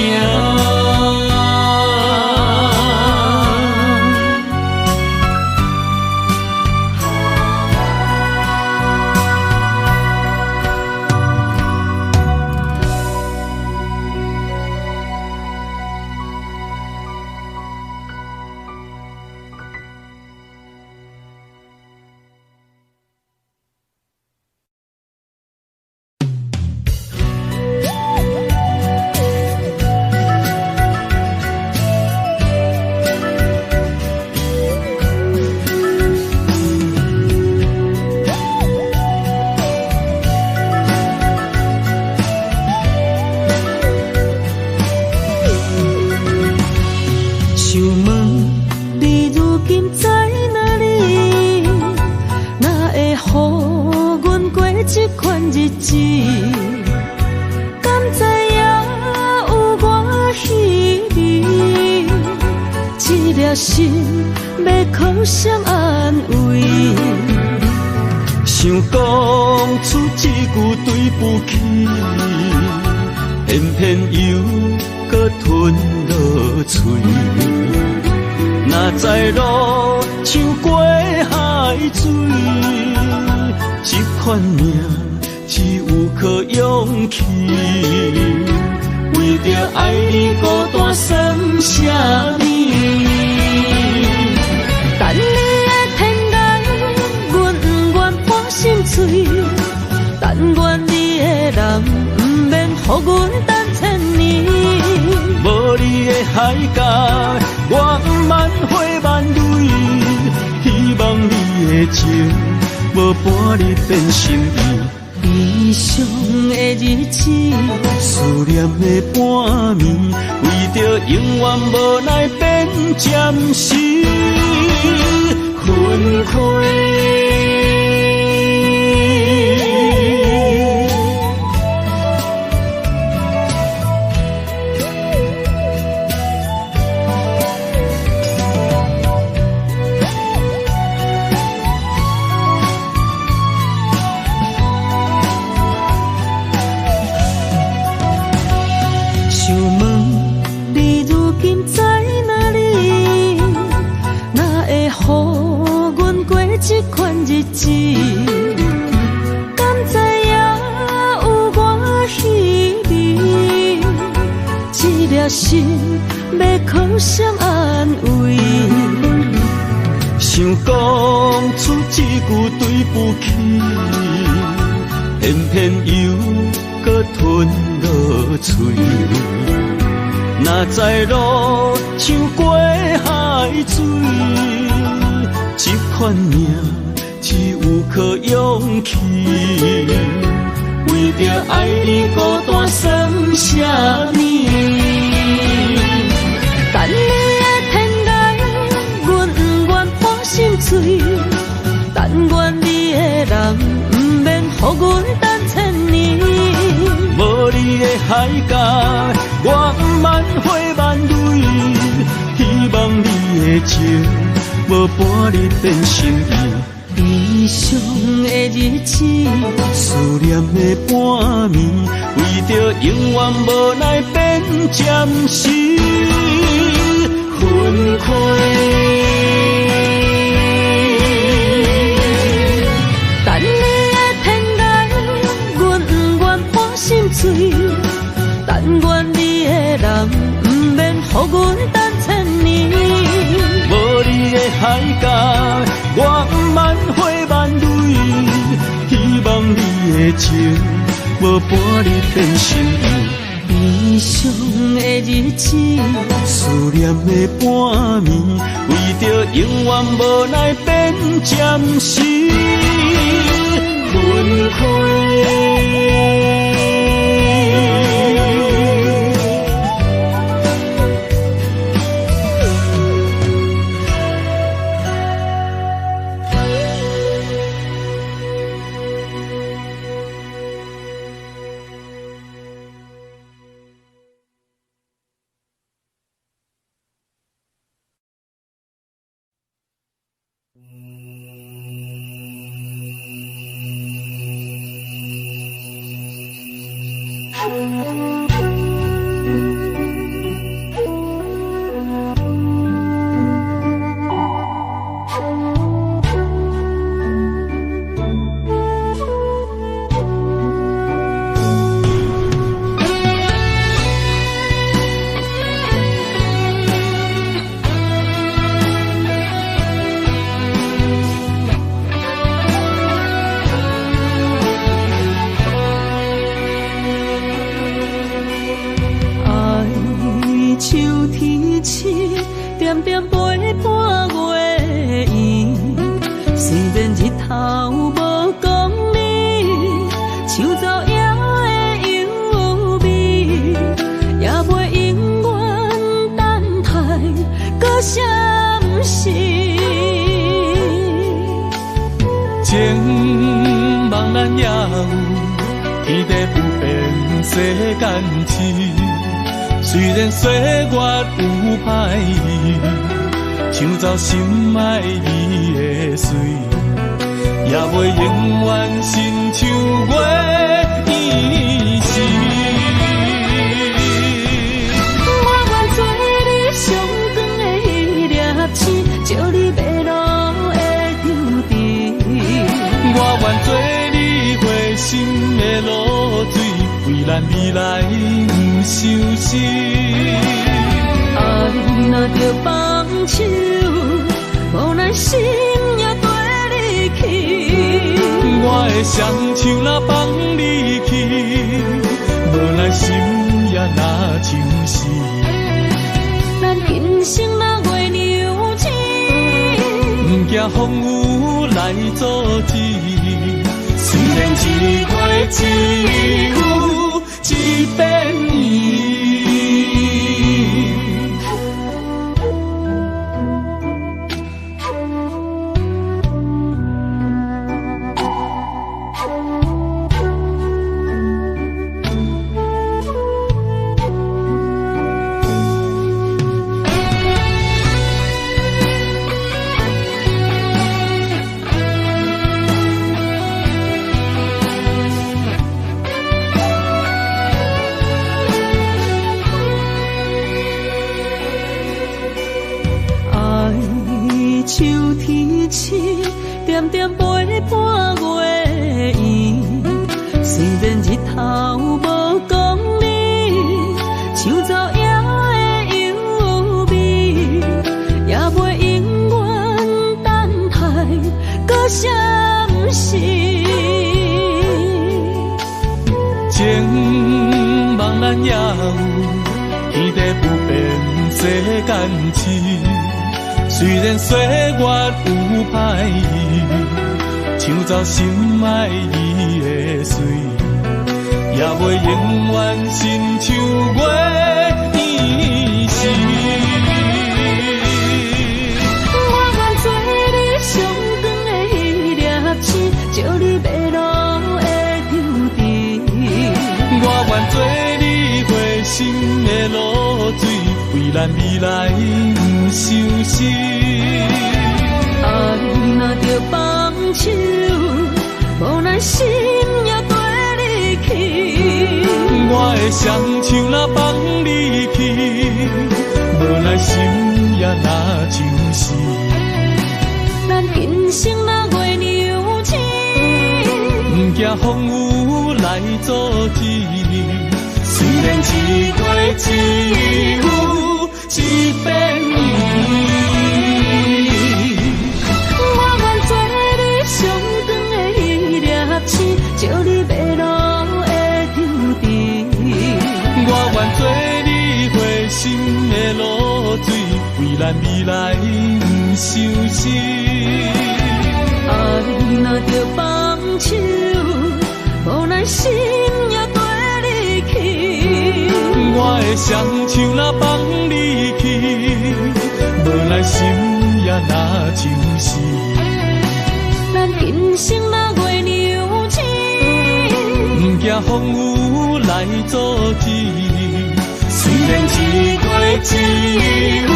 心要靠谁安慰？想讲出一句对不起，偏偏又搁吞落嘴。若知路像过海水，这款命只有靠勇气。为着爱你孤单算什么？等你的天涯，阮不愿破心碎；但愿你的人。予阮等千年。无你的海角，我万花万蕊，希望你的情无半日变心意。悲伤的日子，思念的半暝，为着永远无奈变暂时分开。这款日子，敢知影有我稀微？一粒心要靠谁安慰？想讲出一句对不起，偏偏又搁吞落嘴。若知路像过海水。这款命只有靠勇气，为着爱你孤单算什么？等你的天涯，阮不愿破心碎。但愿你的人，不免予阮等千年。无你的海角，我万花万蕊，希望你的情。无半日变心意，悲伤的日子，思念的半暝，为着永远无奈变暂时分开。等你的天涯，阮不愿破心碎。但愿你的人，不免予阮等千年。无你的海角，我万花万蕊，希望你的情无半日变心意。悲伤的日子，思念的半暝，为着永远无奈变暂时分开。情茫然也有天地不变世间事，虽然岁月有歹意，抢走心爱伊的水，也袂永远亲像月伊是。我愿做你上光的迄粒星，照你迷路的丢滴。我愿做你回心的露水，为咱未来不伤心。爱若着放手，无奈心也跟你去。我的双手若放你去，无奈心也若像是。咱今生若月娘子，不惊风雨来阻止。虽然一月一有一变伊。秋天起，点点陪伴月圆。虽然日头无讲理，树走野的优美，也袂永远等待搁闪逝。情茫然也有，天地不变世间事。虽然岁月有歹意，抢走心爱伊的水，也袂永远亲像月圆时。我愿做你上长的迄粒星，照你迷路的丢滴。我愿做你回心的露水，为咱未来不伤心。爱若着放手，无奈心也跟你去。我的双手若放你去，无奈心也若像是。咱今生若月娘子，不惊风雨来阻止。虽然一月一有一变伊。照你迷路的丢滴，我愿做你回心的露水，为咱未来不伤心。爱若着放手，无奈心也跟你去。我的双手若放你去，无奈心也若像是。咱今生若月娘子，不惊风雨来阻止。虽然一月一有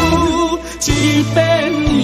一变伊。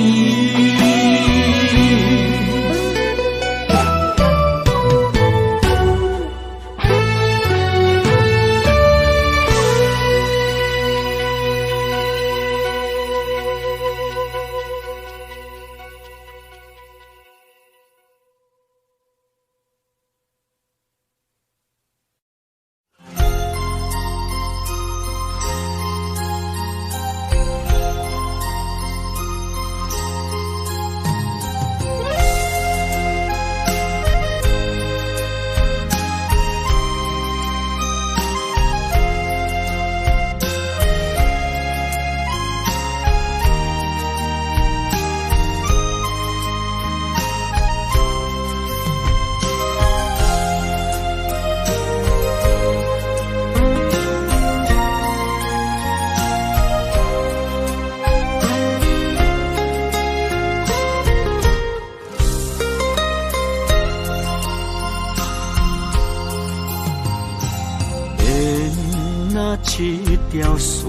一条线，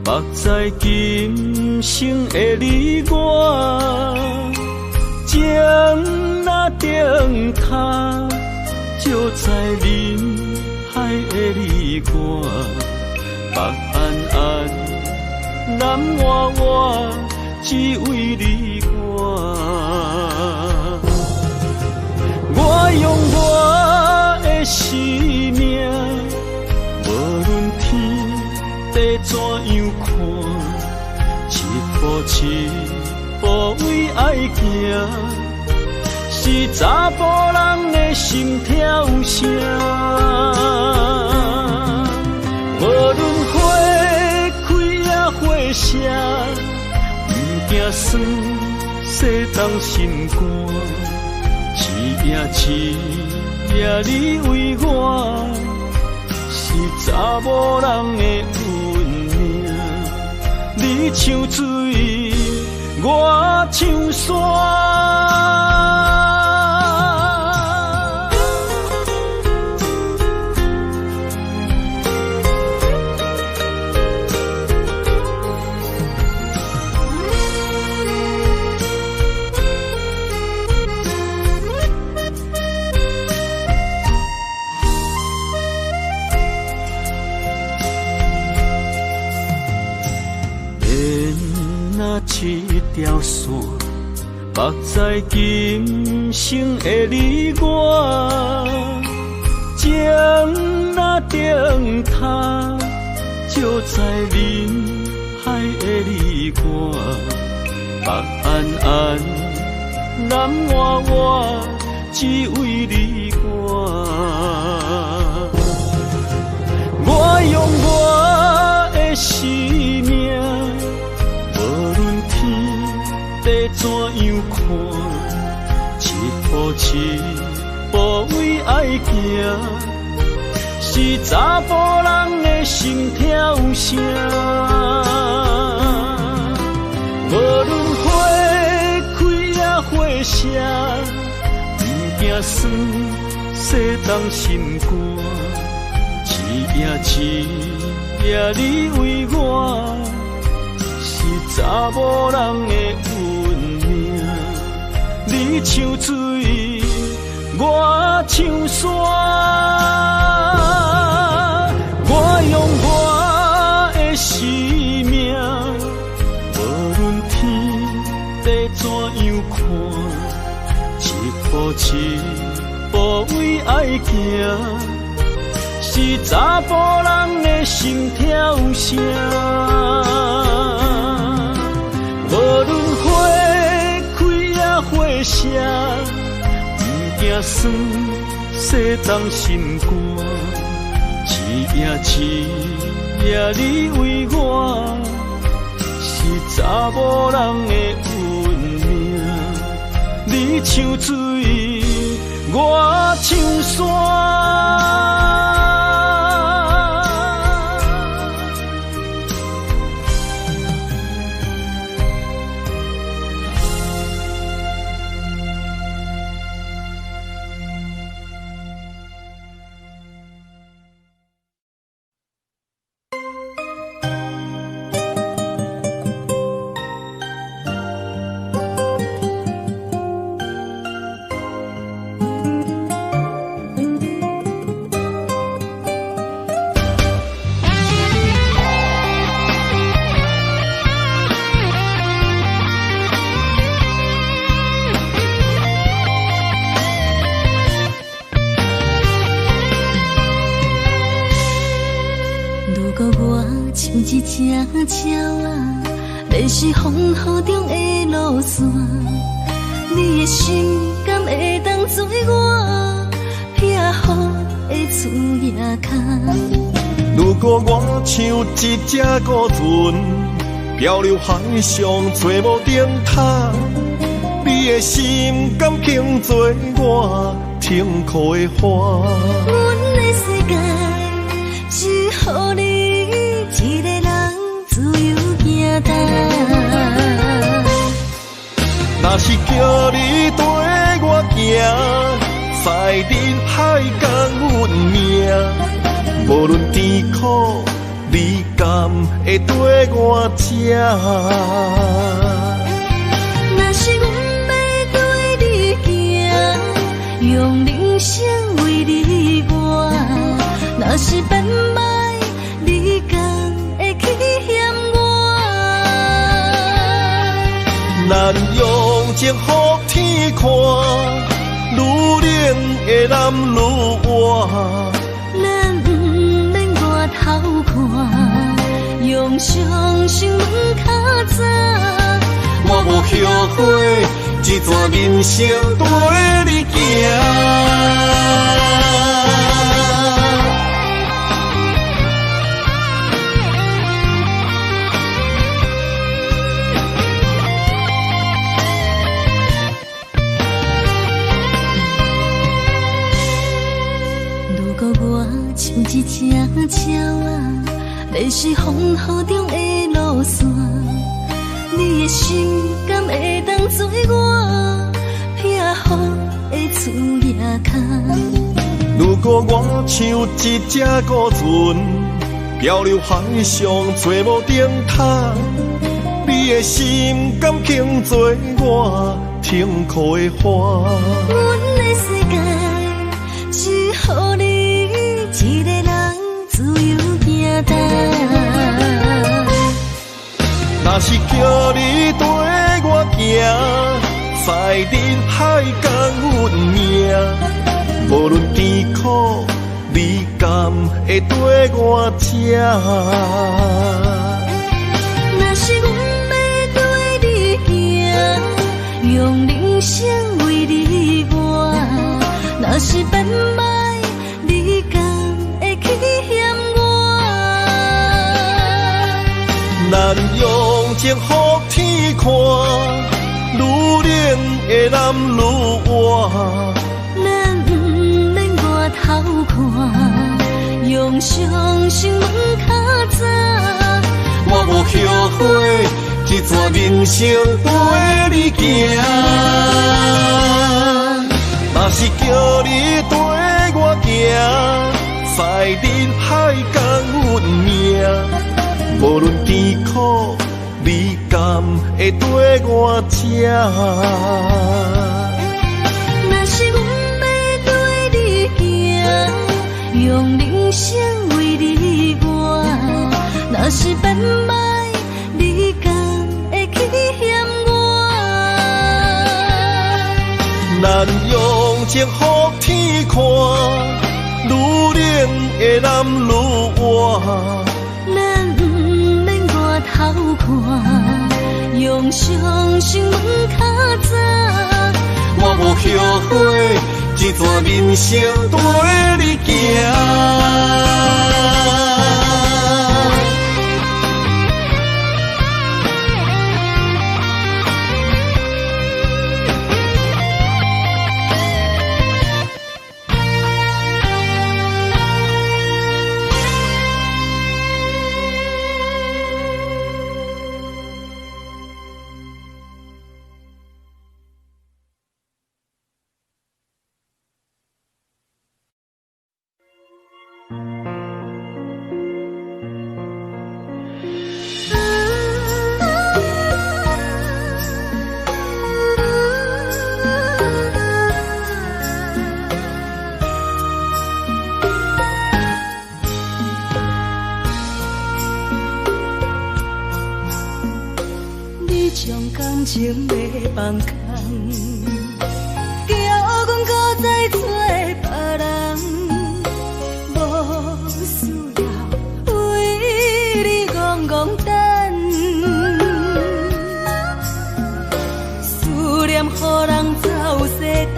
目在今生的你我，情若顶塔，照在人海的你我，北暗暗，南弯弯，只为你我。我用我的生命。无论天地怎样看，一步为爱行，是查甫人的心跳声。酸，洗冻心肝。一夜你为我，是查某人的运命。你像水，我像山。一条线，绑在今生的你我，情若灯塔，照在人海的你我，北暗暗，南弯弯，只为你我。我用我的生命。地怎样看？一步一步为爱行，是查甫人的心跳声。无论花开也花谢，不惊酸，洗冻心肝。一夜你为我。查某人的运命，你像水，我像山。我用我的生命，无论天地怎样看，一步一步为爱行，是查甫人的心跳声。无论花开也花谢，不惊酸，洗冻心肝。一夜你为我，是查某人的运命。你像水，我像山。一只鸟啊，迷失风雨中的路线，你的心敢会当做我撇予的厝野脚？如果我像一只孤船，漂流海上找无灯塔，你的心敢肯做我痛苦的花？阮的世界只予你一个人自由行踏。若是叫你跟我行，在人海共运命，无论甜苦，你甘会跟我吃？若是阮要对你行，用人生为你活，若是变歹，你甘会去嫌我？咱用情予天看，愈冷的男愈活。咱不免外头看，用双心门较早。我无后悔，一段人生跟你行。有一只鸟啊，迷失风雨中的路线，你的心敢会当做我避雨的厝夜空？如果我像一只孤船，漂流海上找无顶塔，你的心敢肯做我痛苦的花？阮的世界只予你一个人自由行动。若是叫你跟我行，在人海共阮命，无论甜苦，你敢会跟我吃？若是阮要跟你行，用人生为你活，若是变歹，你敢会去嫌我？咱用情予天看，愈冷的男愈活。咱不免外头看，用双心门较早。我无后悔，一段人生陪你行。若是叫你跟我行，在人海共阮命，无论甜苦，你敢会跟我吃？若是阮要跟你行，用人生为你活，若是变歹，你敢会去嫌我？咱用情予天看，愈冷的男愈活。咱不免外头看，用双心门较早。我无后悔，一段人生陪你行。将感情要放空，叫阮搁再做别人，无需要为你戆戆等，思念予人走西东，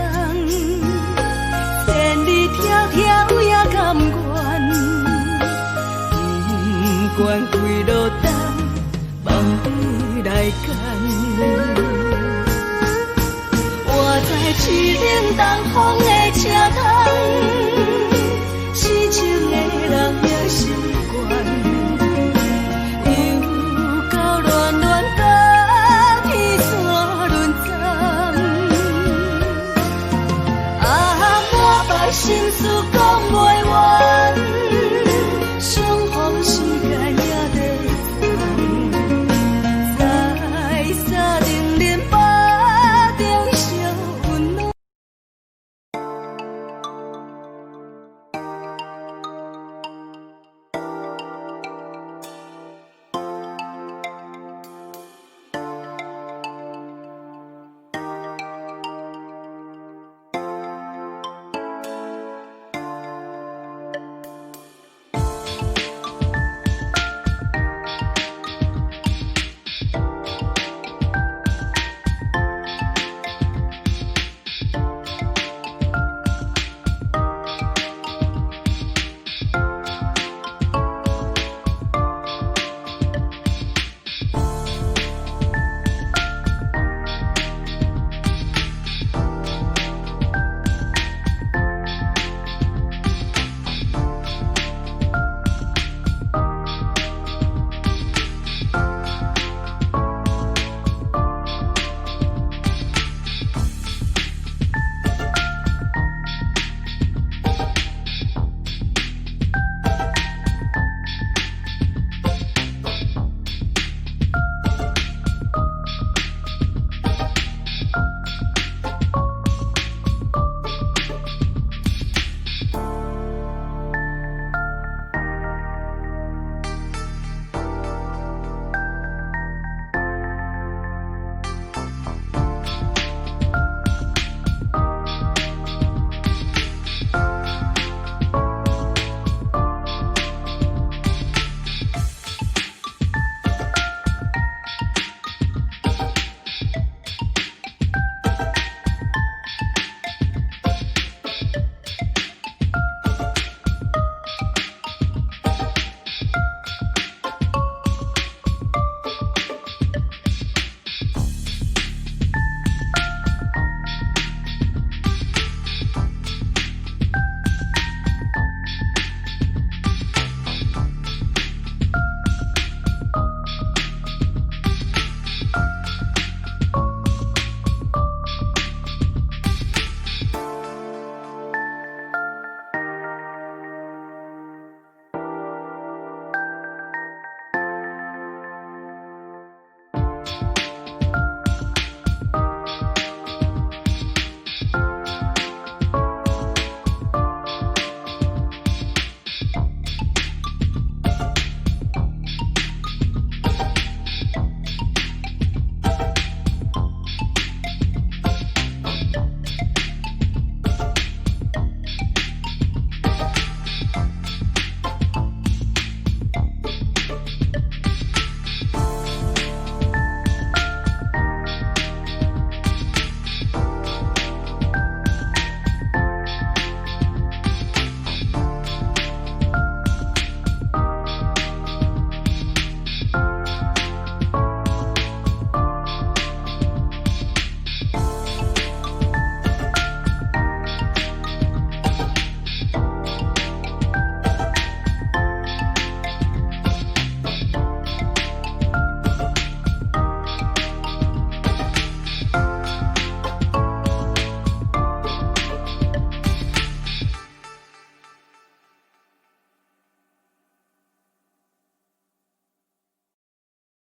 千里迢迢也甘愿，不管几落冬，梦对来干。我在凄冷东风的车窗，痴情的人也习惯，又到乱乱甲天山轮站，啊，满腹心事。